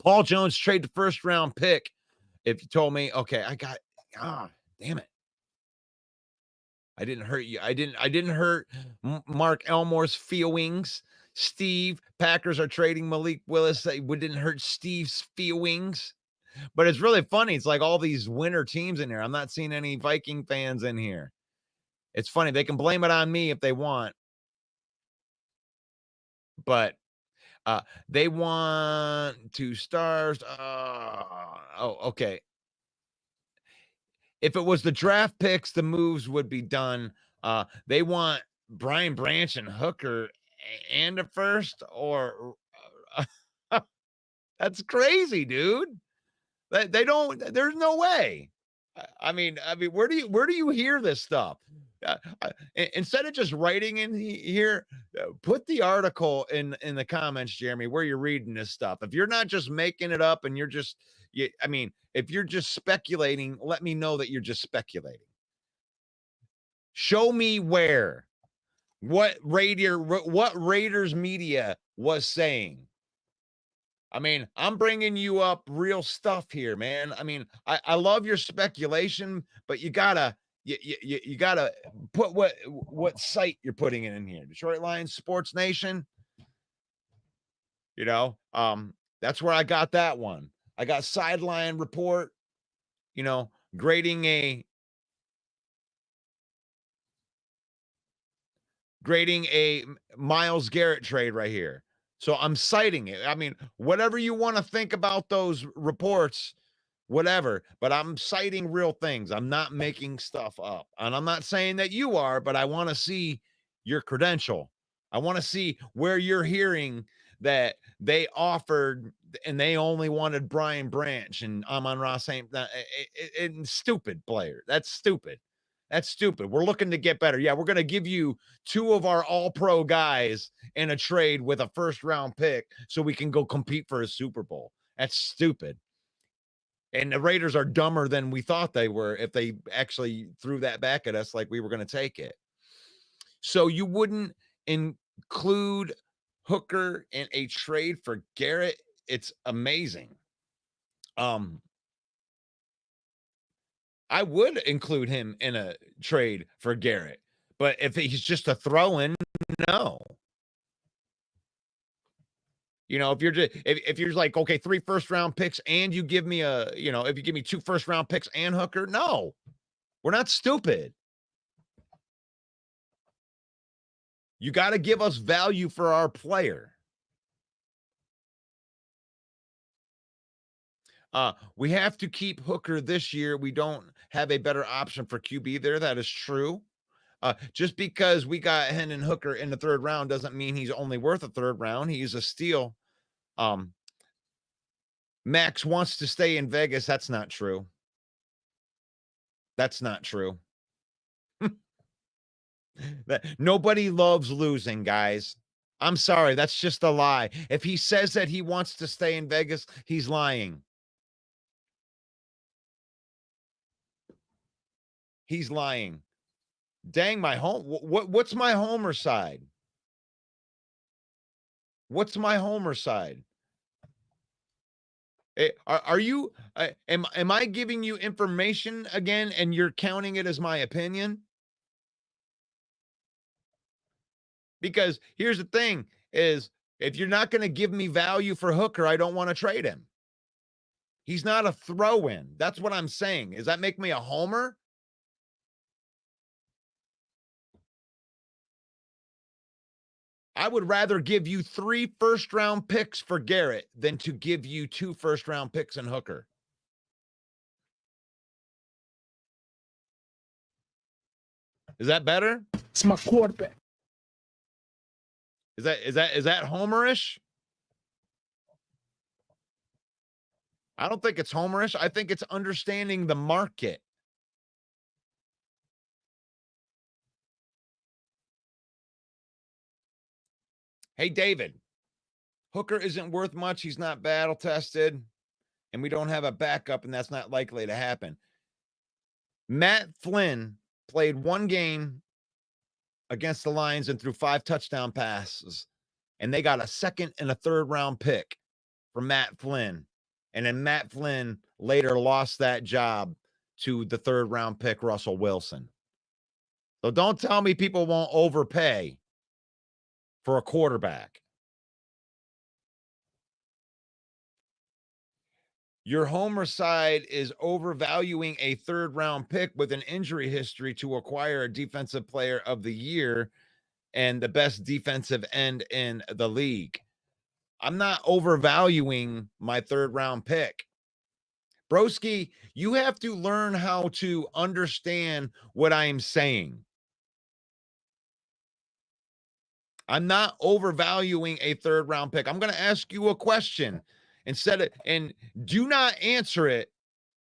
Paul Jones trade the first round pick. If you told me, okay, damn it. I didn't hurt you. I didn't hurt Mark Elmore's feelings. Steve, Packers are trading Malik Willis. We didn't hurt Steve's feelings. But it's really funny. It's like all these winter teams in here. I'm not seeing any Viking fans in here. It's funny. They can blame it on me if they want. But they want 2 stars. Okay. If it was the draft picks, the moves would be done. They want Brian Branch and Hooker and a first, or that's crazy, dude. They don't. There's no way. I mean, where do you hear this stuff? Instead of just writing in here, put the article in the comments, Jeremy, where you're reading this stuff. If you're not just making it up and you're just, if you're just speculating, let me know that you're just speculating. Show me where, what Raiders media was saying. I mean, I'm bringing you up real stuff here, man. I mean, I love your speculation, but you gotta put what site you're putting it in here. Detroit Lions Sports Nation. That's where I got that one. I got Sideline Report, grading a Myles Garrett trade right here. So I'm citing it. I mean, whatever you want to think about those reports, whatever, but I'm citing real things. I'm not making stuff up. And I'm not saying that you are, but I want to see your credential. I want to see where you're hearing that they offered and they only wanted Brian Branch and Amon-Ra St. Stupid player. That's stupid. That's stupid. We're looking to get better. Yeah, we're going to give you 2 of our all-pro guys in a trade with a first-round pick so we can go compete for a Super Bowl. That's stupid. And the Raiders are dumber than we thought they were if they actually threw that back at us like we were going to take it. So you wouldn't include Hooker in a trade for Garrett? It's amazing. I would include him in a trade for Garrett, but if he's just a throw-in, no. If you're like, okay, 3 first-round picks and you give me if you give me 2 first-round picks and Hooker, no, we're not stupid. You got to give us value for our player. We have to keep Hooker this year. We don't have a better option for QB there. That is true. Just because we got Hendon Hooker in the 3rd round doesn't mean he's only worth a 3rd round. He's a steal. Max wants to stay in Vegas. That's not true. That's not true. Nobody loves losing, guys. I'm sorry. That's just a lie. If he says that he wants to stay in Vegas, he's lying. He's lying. Dang, my home. What's my homer side? What's my homer side? Are you? Am I giving you information again, and you're counting it as my opinion? Because here's the thing: is if you're not going to give me value for Hooker, I don't want to trade him. He's not a throw-in. That's what I'm saying. Does that make me a homer? I would rather give you 3 first-round picks for Garrett than to give you 2 first-round picks in Hooker. Is that better? It's my quarterback. Is that homerish? I don't think it's homerish. I think it's understanding the market. Hey, David, Hooker isn't worth much. He's not battle tested, and we don't have a backup, and that's not likely to happen. Matt Flynn played 1 game against the Lions and threw 5 touchdown passes, and they got a 2nd and a 3rd round pick. for Matt Flynn. And then Matt Flynn later lost that job to the 3rd round pick, Russell Wilson. So don't tell me people won't overpay for a quarterback. Your homer side is overvaluing a 3rd round pick with an injury history to acquire a defensive player of the year and the best defensive end in the league. I'm not overvaluing my 3rd round pick. Broski, you have to learn how to understand what I am saying. I'm not overvaluing a 3rd round pick. I'm going to ask you a question and do not answer it,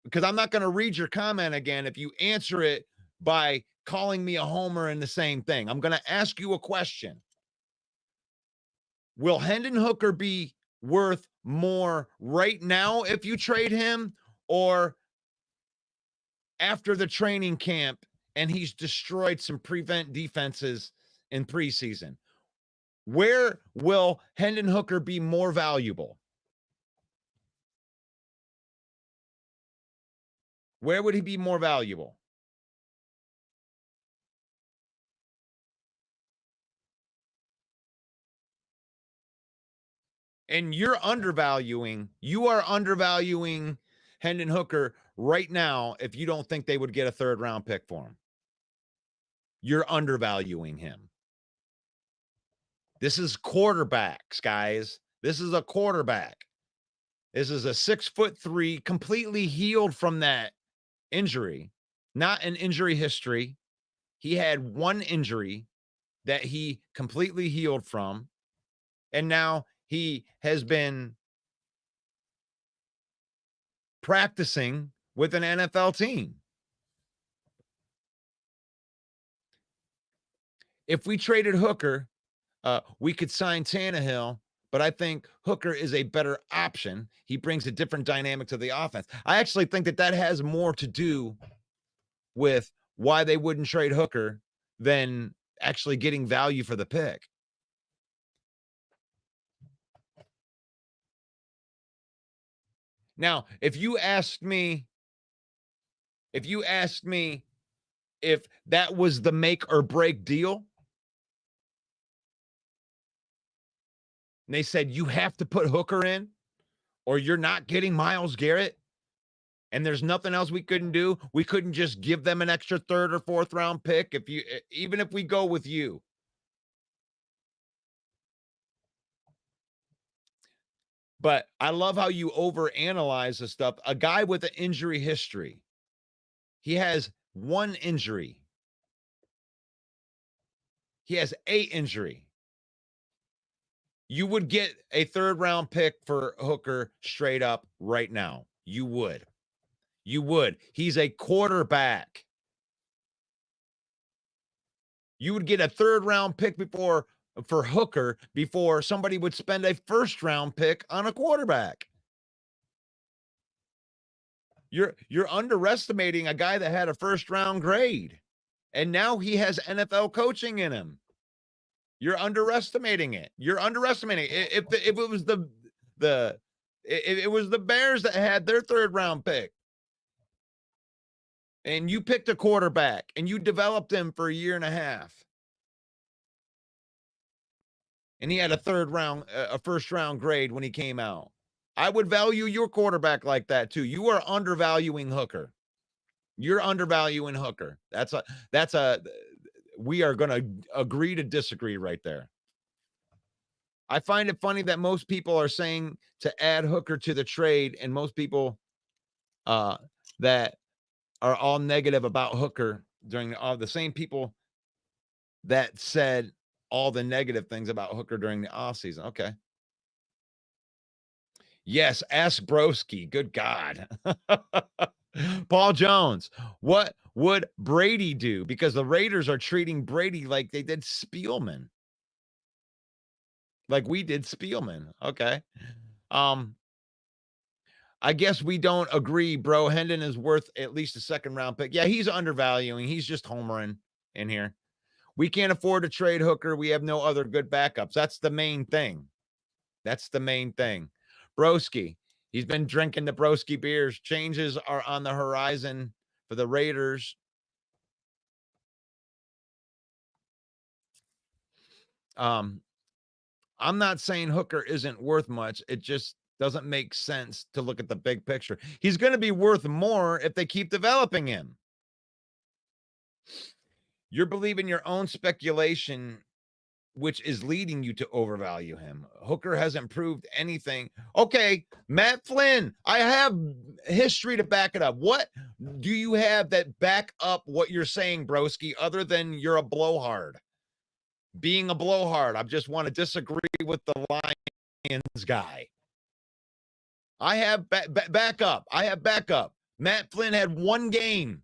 because I'm not going to read your comment again if you answer it by calling me a homer and the same thing. I'm going to ask you a question. Will Hendon Hooker be worth more right now if you trade him, or after the training camp and he's destroyed some prevent defenses in preseason? Where will Hendon Hooker be more valuable? Where would he be more valuable? And you are undervaluing Hendon Hooker right now if you don't think they would get a 3rd round pick for him. You're undervaluing him. This is quarterbacks, guys. This is a quarterback. This is a 6'3", completely healed from that injury, not an injury history. He had one injury that he completely healed from, and now he has been practicing with an NFL team. If we traded Hooker, we could sign Tannehill, but I think Hooker is a better option. He brings a different dynamic to the offense. I actually think that has more to do with why they wouldn't trade Hooker than actually getting value for the pick. Now, if you asked me if that was the make or break deal, and they said you have to put Hooker in or you're not getting Myles Garrett, and there's nothing else we couldn't do, we couldn't just give them an extra 3rd or 4th round pick even if we go with you. But I love how you overanalyze the stuff. A guy with an injury history. He has one injury. He has a injury. You would get a 3rd round pick for Hooker straight up right now. You would. You would. He's a quarterback. You would get a 3rd round pick for Hooker before somebody would spend a 1st round pick on a quarterback. You're underestimating a guy that had a 1st round grade, and now he has NFL coaching in him. You're underestimating it. You're underestimating it. If it was it was the Bears that had their 3rd round pick, and you picked a quarterback and you developed him for a year and a half, and he had a 1st round grade when he came out, I would value your quarterback like that too. You are undervaluing Hooker. You're undervaluing Hooker. We are going to agree to disagree right there. I find it funny that most people are saying to add Hooker to the trade, and most people that are all negative about Hooker during the same people that said all the negative things about Hooker during the offseason. Okay. Yes, ask Broski. Good God. Paul Jones, what would Brady do? Because the Raiders are treating Brady like they did Spielman. Like we did Spielman. Okay. I guess we don't agree, bro. Hendon is worth at least a 2nd round pick. Yeah, he's undervaluing. He's just homering in here. We can't afford to trade Hooker. We have no other good backups. That's the main thing. That's the main thing. Broski, he's been drinking the Broski beers. Changes are on the horizon for the Raiders. I'm not saying Hooker isn't worth much. It just doesn't make sense to look at the big picture. He's going to be worth more if they keep developing him. You're believing your own speculation, which is leading you to overvalue him. Hooker hasn't proved anything. Okay, Matt Flynn, I have history to back it up. What do you have that back up what you're saying, broski, other than you're a blowhard? Being a blowhard, I just want to disagree with the Lions guy. I have backup. I have backup. Matt Flynn had one game.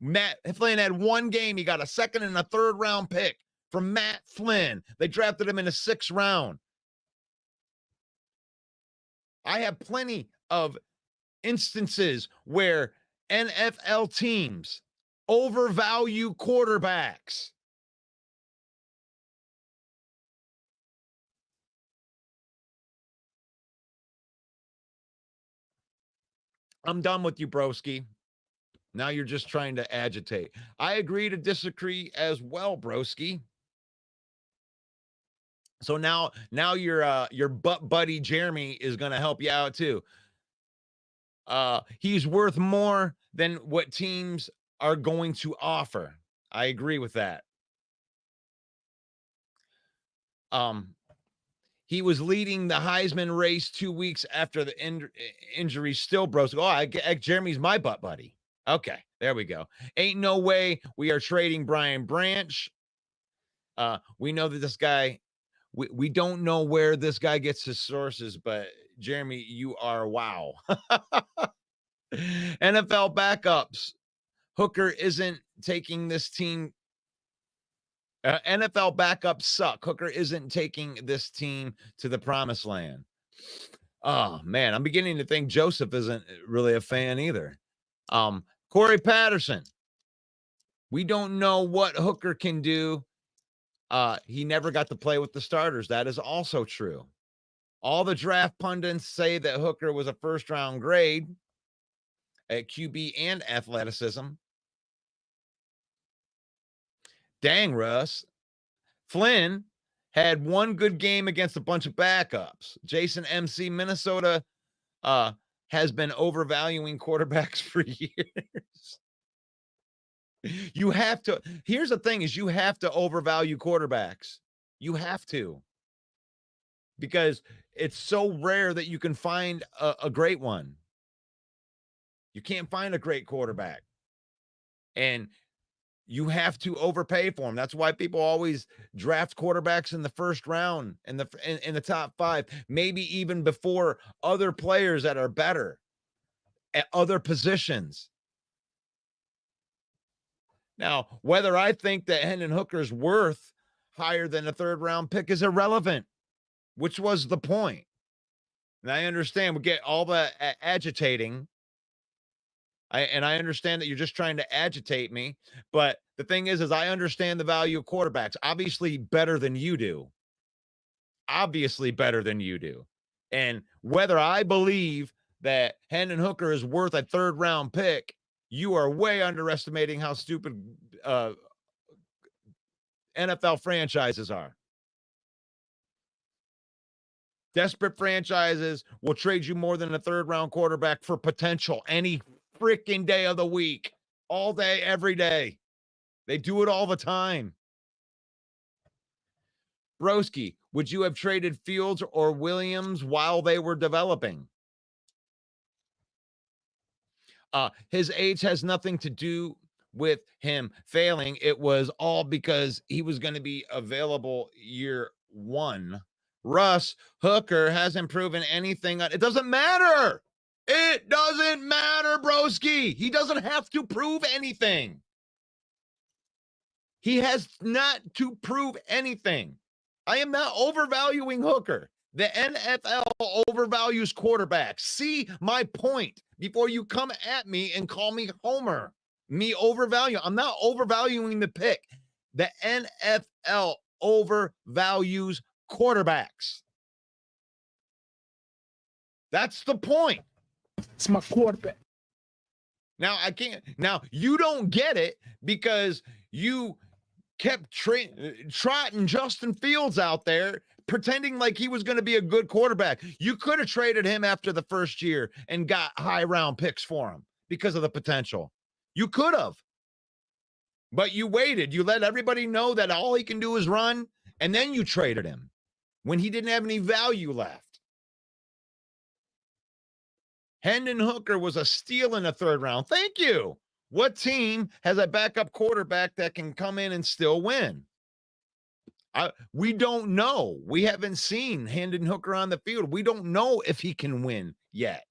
Matt Flynn had one game. He got a second and a third round pick from Matt Flynn. They drafted him in the 6th round. I have plenty of instances where NFL teams overvalue quarterbacks. I'm done with you, broski. Now you're just trying to agitate. I agree to disagree as well, broski. So now your butt buddy Jeremy is going to help you out too. He's worth more than what teams are going to offer. I agree with that. He was leading the Heisman race 2 weeks after the injury. Still, bros. Oh, Jeremy's my butt buddy. Okay, there we go. Ain't no way we are trading Brian Branch. We know that this guy, we don't know where this guy gets his sources, but Jeremy, you are wow. NFL backups. Hooker isn't taking this team. NFL backups suck. Hooker isn't taking this team to the promised land. Oh, man, I'm beginning to think Joseph isn't really a fan either. Corey Patterson. We don't know what Hooker can do. He never got to play with the starters. That is also true. All the draft pundits say that Hooker was a first-round grade at QB and athleticism. Dang, Russ. Flynn had one good game against a bunch of backups. Jason MC, Minnesota has been overvaluing quarterbacks for years. You have to. Here's the thing is you have to overvalue quarterbacks. You have to. Because it's so rare that you can find a great one. You can't find a great quarterback. And you have to overpay for them. That's why people always draft quarterbacks in the first round, in the top 5, maybe even before other players that are better at other positions. Now, whether I think that Hendon Hooker's worth higher than a 3rd round pick is irrelevant, which was the point. And I understand we get all the agitating. I understand that you're just trying to agitate me, but the thing is I understand the value of quarterbacks, obviously better than you do. Obviously better than you do. And whether I believe that Hendon Hooker is worth a 3rd round pick, you are way underestimating how stupid NFL franchises are. Desperate franchises will trade you more than a 3rd round quarterback for potential any freaking day of the week, all day, every day. They do it all the time. Broski, would you have traded Fields or Williams while they were developing? His age has nothing to do with him failing. It was all because he was going to be available year 1. Russ, Hooker hasn't proven anything. It doesn't matter. It doesn't matter, broski. He doesn't have to prove anything. He has not to prove anything. I am not overvaluing Hooker. The NFL overvalues quarterbacks. See my point before you come at me and call me Homer. Me overvalue. I'm not overvaluing the pick. The NFL overvalues quarterbacks. That's the point. It's my quarterback. Now I can't. Now you don't get it because you kept trotting Justin Fields out there, pretending like he was going to be a good quarterback. You could have traded him after the first year and got high round picks for him because of the potential. You could have. But you waited. You let everybody know that all he can do is run, and then you traded him when he didn't have any value left. Hendon Hooker was a steal in the third round. Thank you. What team has a backup quarterback that can come in and still win? We don't know. We haven't seen Hendon Hooker on the field. We don't know if he can win yet.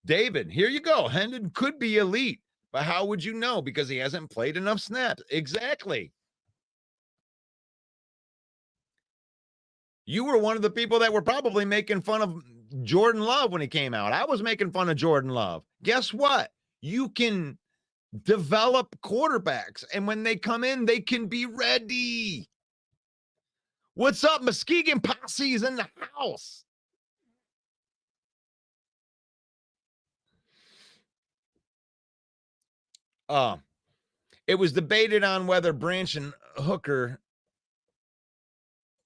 David, here you go. Hendon could be elite, but how would you know? Because he hasn't played enough snaps. Exactly. You were one of the people that were probably making fun of Jordan Love when he came out. I was making fun of Jordan Love. Guess what? You can develop quarterbacks, and when they come in, they can be ready. What's up? Muskegon Posse's in the house. It was debated on whether Branch and Hooker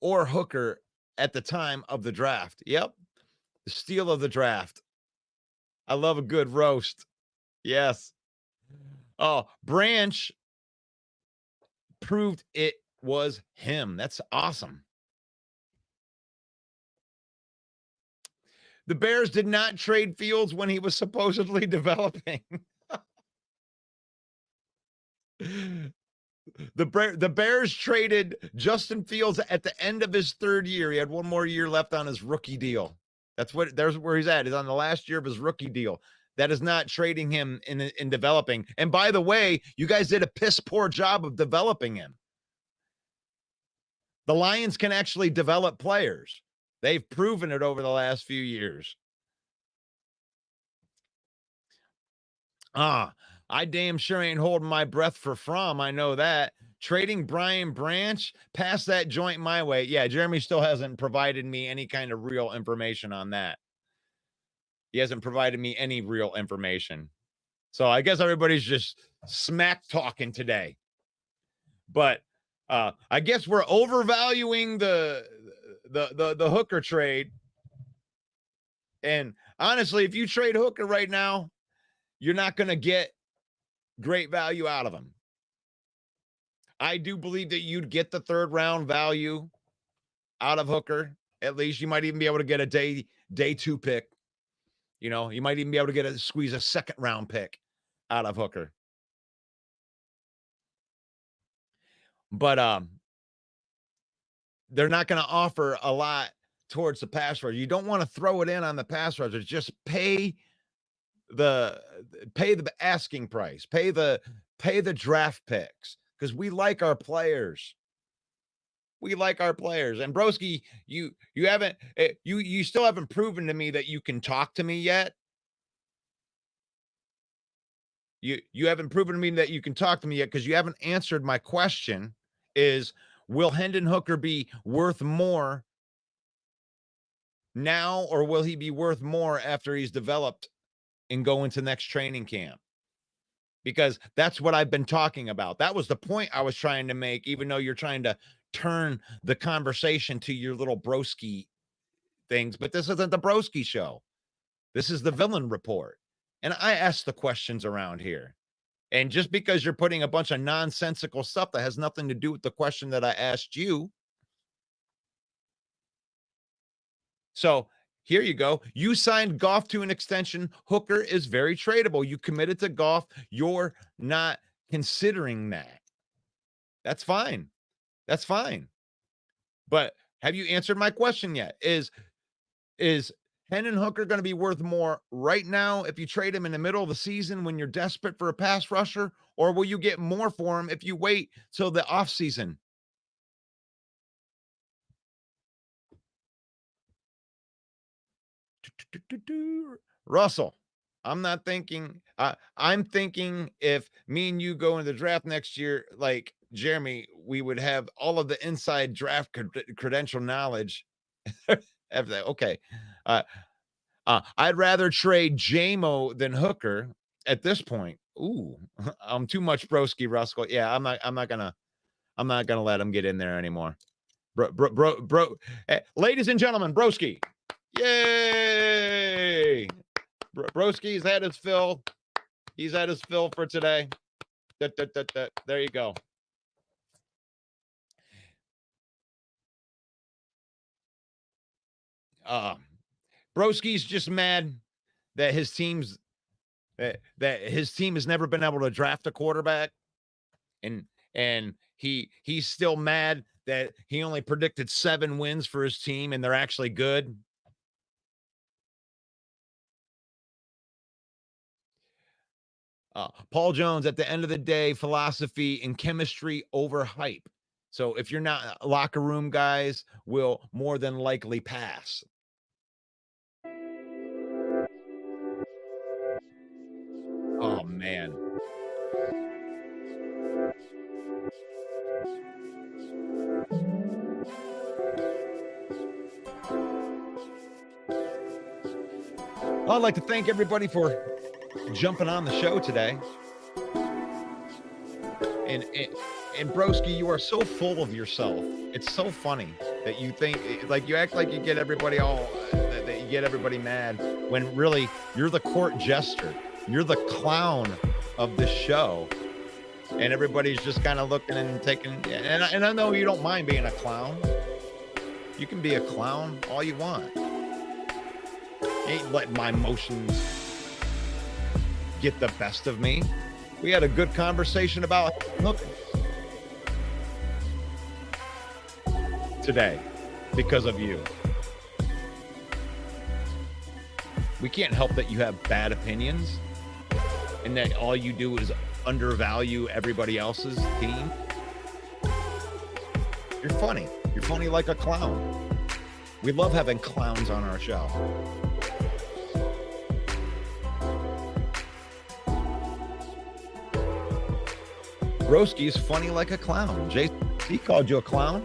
or Hooker at the time of the draft. Yep. The steal of the draft. I love a good roast. Yes. Oh, Branch proved it was him. That's awesome. The Bears did not trade Fields when he was supposedly developing. The Bears traded Justin Fields at the end of his third year. He had one more year left on his rookie deal. There's where he's at. He's on the last year of his rookie deal. That is not trading him in developing. And by the way, you guys did a piss poor job of developing him. The Lions can actually develop players. They've proven it over the last few years. I damn sure ain't holding my breath for Fromm. I know that. Trading Brian Branch, pass that joint my way. Yeah, Jeremy still hasn't provided me any kind of real information on that. He hasn't provided me any real information. So I guess everybody's just smack talking today. But I guess we're overvaluing the Hooker trade. And honestly, if you trade Hooker right now, you're not going to get great value out of him. I do believe that you'd get the third round value out of Hooker. At least you might even be able to get a day 2 pick. You know, you might even be able to squeeze a second round pick out of Hooker. But they're not going to offer a lot towards the pass rusher. You don't want to throw it in on the pass rusher. Just pay the asking price, pay the draft picks, because we like our players. We like our players. And Broski, you still haven't proven to me that you can talk to me yet. You haven't proven to me that you can talk to me yet, because you haven't answered my question. Is, will Hendon Hooker be worth more now, or will he be worth more after he's developed and go into next training camp? Because that's what I've been talking about. That was the point I was trying to make, even though you're trying to turn the conversation to your little broski things. But this isn't the broski show. This is the Villain Report. And I ask the questions around here. And just because you're putting a bunch of nonsensical stuff that has nothing to do with the question that I asked you. So here you go. You signed Goff to an extension. Hooker is very tradable. You committed to Goff. You're not considering that. That's fine. That's fine. But have you answered my question yet? Is Hendon Hooker going to be worth more right now if you trade him in the middle of the season when you're desperate for a pass rusher? Or will you get more for him if you wait till the offseason? Russell, I'm not thinking. I'm thinking if me and you go into the draft next year, like Jeremy, we would have all of the inside draft credential knowledge. After that, okay. I'd rather trade JMO than Hooker at this point. Ooh, I'm too much broski Ruskell. Yeah, I'm not gonna let him get in there anymore. Ladies and gentlemen, broski. Yay! Broski's had his fill. He's had his fill for today. There you go. Broski's just mad that his team has never been able to draft a quarterback, and he's still mad that he only predicted 7 wins for his team and they're actually good. Paul Jones, at the end of the day, philosophy and chemistry over hype. So if you're not locker room guys, will more than likely pass. Oh, man. I'd like to thank everybody for jumping on the show today. And broski, you are so full of yourself. It's so funny that you think, like, you act like you get everybody that you get everybody mad when really you're the court jester. You're the clown of the show. And everybody's just kind of looking and taking, and I know you don't mind being a clown. You can be a clown all you want. You ain't letting my emotions get the best of me. We had a good conversation about hookers today because of you. We can't help that you have bad opinions and that all you do is undervalue everybody else's team. You're funny. You're funny like a clown. We love having clowns on our show. Broski is funny like a clown. Jason, he called you a clown.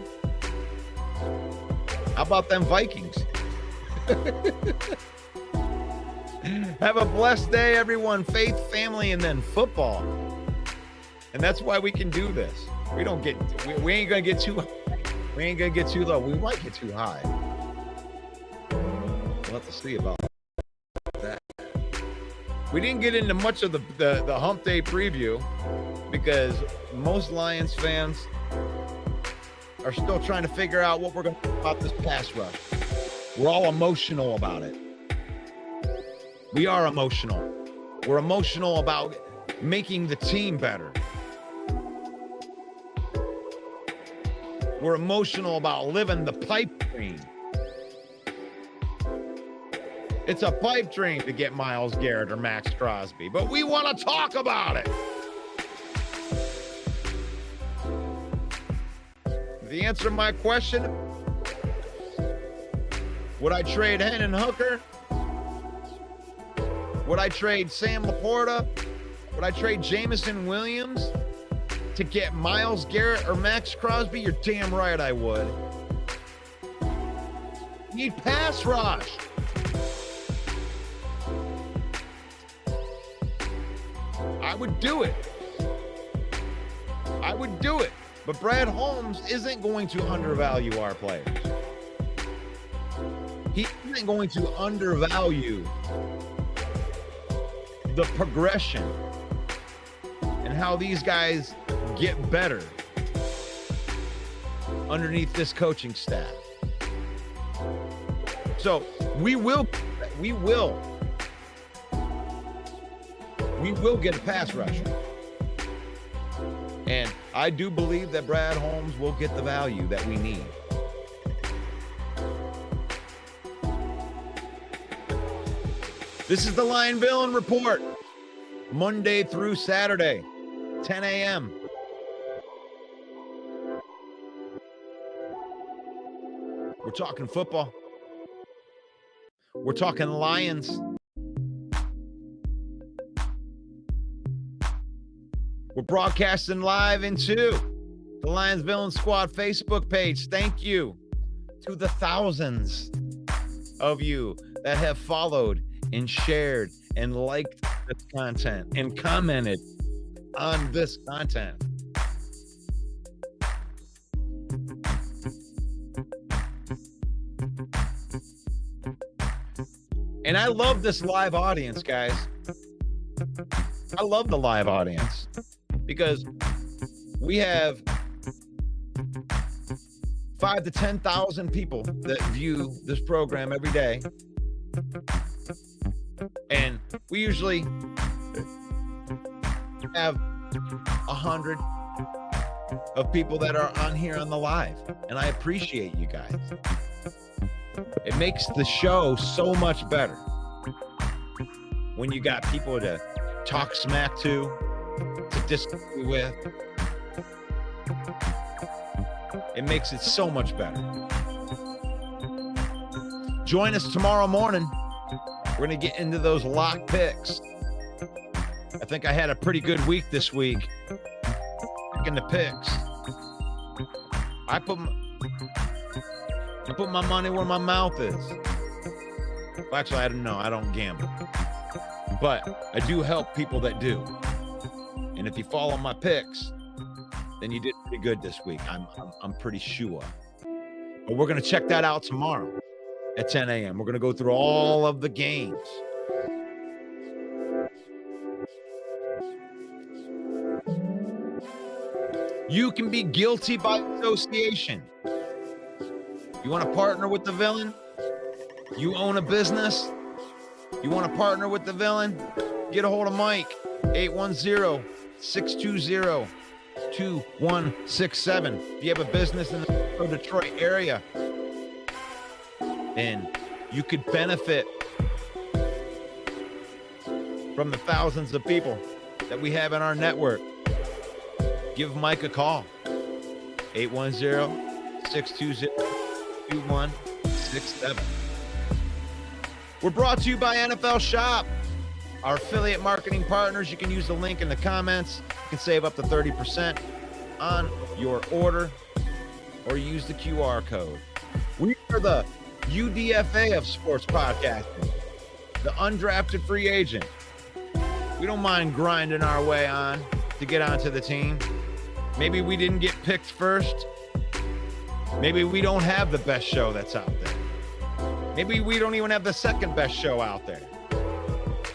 How about them Vikings? Have a blessed day, everyone. Faith, family, and then football. And that's why we can do this. We don't get, we ain't gonna get too high. We ain't gonna get too low. We might get too high. We'll have to see about that. We didn't get into much of the Hump Day preview because most Lions fans are still trying to figure out what we're going to do about this pass rush. We're all emotional about it. We are emotional. We're emotional about making the team better. We're emotional about living the pipe dream. It's a pipe dream to get Myles Garrett or Max Crosby, but we want to talk about it. The answer to my question, would I trade Hendon Hooker? Would I trade Sam Laporta? Would I trade Jameson Williams to get Myles Garrett or Max Crosby? You're damn right I would. Need pass rush. I would do it. I would do it. But Brad Holmes isn't going to undervalue our players. He isn't going to undervalue the progression and how these guys get better underneath this coaching staff. So we will get a pass rusher. And I do believe that Brad Holmes will get the value that we need. This is the Lion Villain Report, Monday through Saturday, 10 a.m. We're talking football. We're talking Lions. We're broadcasting live into the Lions Villain Squad Facebook page. Thank you to the thousands of you that have followed and shared and liked this content and commented on this content. And I love this live audience, guys. I love the live audience because we have 5,000 to 10,000 people that view this program every day. And we usually have 100 of people that are on here on the live. And I appreciate you guys. It makes the show so much better when you got people to talk smack to disagree with. It makes it so much better. Join us tomorrow morning. We're going to get into those lock picks. I think I had a pretty good week this week picking the picks. I put my money where my mouth is. Well, actually, I don't know. I don't gamble. But I do help people that do. And if you follow my picks, then you did pretty good this week. I'm pretty sure. But we're going to check that out tomorrow at 10 a.m. We're going to go through all of the games. You can be guilty by association. You want to partner with the villain? You own a business? You want to partner with the villain? Get a hold of Mike, 810-620-2167. If you have a business in the Detroit area, then you could benefit from the thousands of people that we have in our network. Give Mike a call, 810-620-2167. We're brought to you by NFL Shop, our affiliate marketing partners. You can use the link in the comments. You can save up to 30% on your order or use the QR code. We are the UDFA of sports podcasting, the undrafted free agent. We don't mind grinding our way on to get onto the team. Maybe we didn't get picked first. Maybe we don't have the best show that's out there. Maybe we don't even have the second best show out there.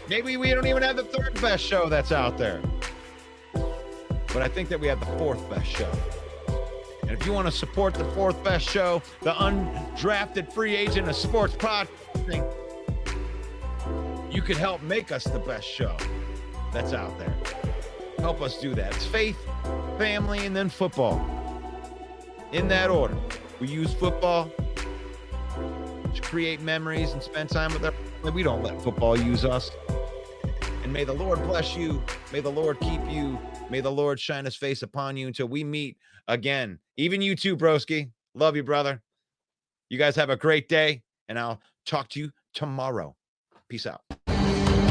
Maybe we don't even have the third best show that's out there. But I think that we have the fourth best show. And if you want to support the fourth best show, the undrafted free agent of sports podcasting, you could help make us the best show that's out there. Help us do that. It's faith, family, and then football. In that order. We use football to create memories and spend time with our family. We don't let football use us. And may the Lord bless you. May the Lord keep you. May the Lord shine his face upon you until we meet again. Even you too, broski. Love you, brother. You guys have a great day, and I'll talk to you tomorrow. Peace out.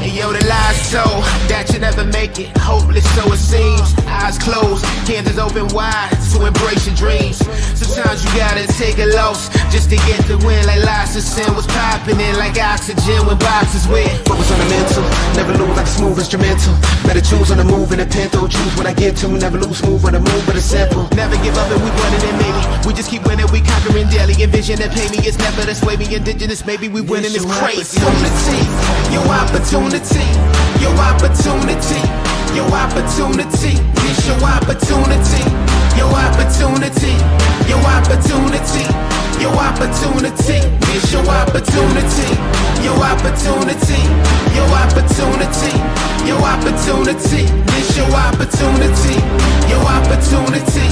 Hey, yo, the lies so that you never make it. Hopeless, so it seems. Eyes closed, candles open wide to embrace your dreams. Sometimes you gotta take a loss just to get the win. Like lots of sin was popping in like oxygen when boxes wet. Focus on the mental, never lose like a smooth instrumental. Better choose on the move in a pinto. Choose what I get to, never lose smooth on the move, but it's simple. Never give up and we running it, maybe. We just keep winning, we conquering daily. Envision that pay me, it's never the sway me. Indigenous, maybe we winning this crazy. Your opportunity. Your opportunity, your opportunity, it's your opportunity, your opportunity, your opportunity, your opportunity, it's your opportunity, your opportunity, your opportunity, your opportunity, it's your opportunity, your opportunity.